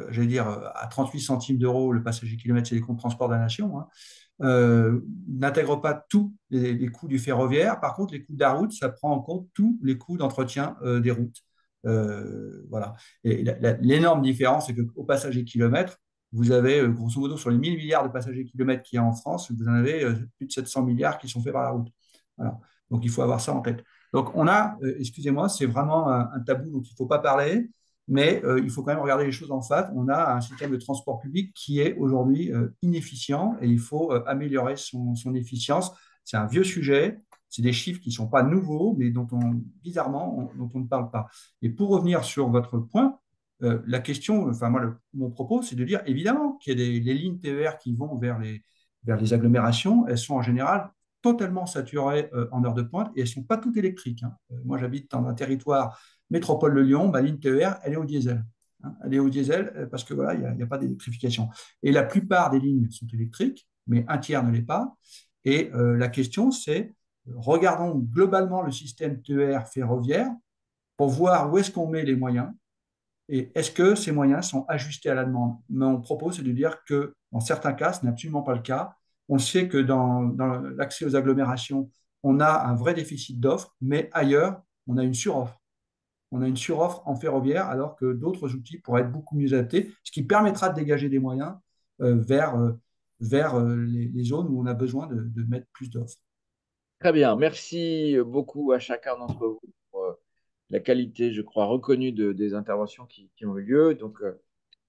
j'allais dire, à 38 centimes d'euros le passager kilomètre, c'est les comptes de transport de la nation, hein, n'intègre pas tous les coûts du ferroviaire. Par contre, les coûts de la route, ça prend en compte tous les coûts d'entretien des routes. Voilà. Et l'énorme différence, c'est qu'au passager kilomètre, vous avez, grosso modo, sur les 1000 milliards de passagers kilomètres qu'il y a en France, vous en avez plus de 700 milliards qui sont faits par la route. Voilà. Donc, il faut avoir ça en tête. Donc, on a, excusez-moi, c'est vraiment un tabou dont il ne faut pas parler, mais il faut quand même regarder les choses en face. On a un système de transport public qui est aujourd'hui inefficient et il faut améliorer son efficience. C'est un vieux sujet, c'est des chiffres qui ne sont pas nouveaux, mais bizarrement, dont on ne parle pas. Et pour revenir sur votre point, la question, enfin moi, mon propos, c'est de dire évidemment qu'il y a les lignes TER qui vont vers les agglomérations. Elles sont en général totalement saturées en heure de pointe et elles ne sont pas toutes électriques, hein. Moi, j'habite dans un territoire métropole de Lyon, ma ligne TER, elle est au diesel, hein. Elle est au diesel parce que voilà, il n'y a pas d'électrification. Et la plupart des lignes sont électriques, mais un tiers ne l'est pas. Et la question, c'est regardons globalement le système TER ferroviaire pour voir où est-ce qu'on met les moyens et est-ce que ces moyens sont ajustés à la demande. Mon propos, c'est de dire que dans certains cas, ce n'est absolument pas le cas. On sait que dans l'accès aux agglomérations, on a un vrai déficit d'offres, mais ailleurs, on a une suroffre. On a une suroffre en ferroviaire, alors que d'autres outils pourraient être beaucoup mieux adaptés, ce qui permettra de dégager des moyens vers les zones où on a besoin de mettre plus d'offres. Très bien. Merci beaucoup à chacun d'entre vous pour la qualité, je crois, reconnue des interventions qui ont eu lieu. Donc,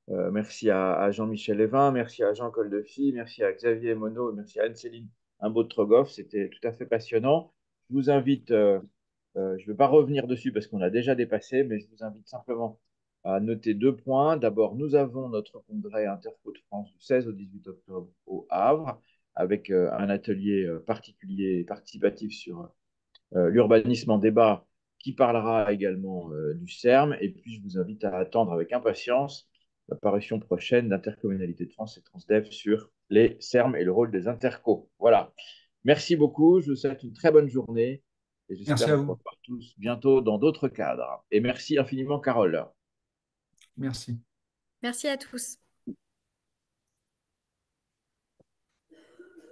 merci à Jean-Michel Evin, merci à Jean Coldefi, merci à Xavier Monod, merci à Anne-Céline un beau Trogoff. C'était tout à fait passionnant. Je vous invite, je ne vais pas revenir dessus parce qu'on a déjà dépassé, mais je vous invite simplement à noter 2 points. D'abord, nous avons notre congrès Interco de France du 16 au 18 octobre au Havre, avec un atelier particulier et participatif sur l'urbanisme en débat, qui parlera également du CERM. Et puis, je vous invite à attendre avec impatience l'apparition prochaine d'Intercommunalité de France et Transdev sur les CERM et le rôle des intercos. Voilà. Merci beaucoup. Je vous souhaite une très bonne journée et Merci j'espère à vous vous. revoir tous bientôt dans d'autres cadres. Et merci infiniment, Carole. Merci. Merci à tous.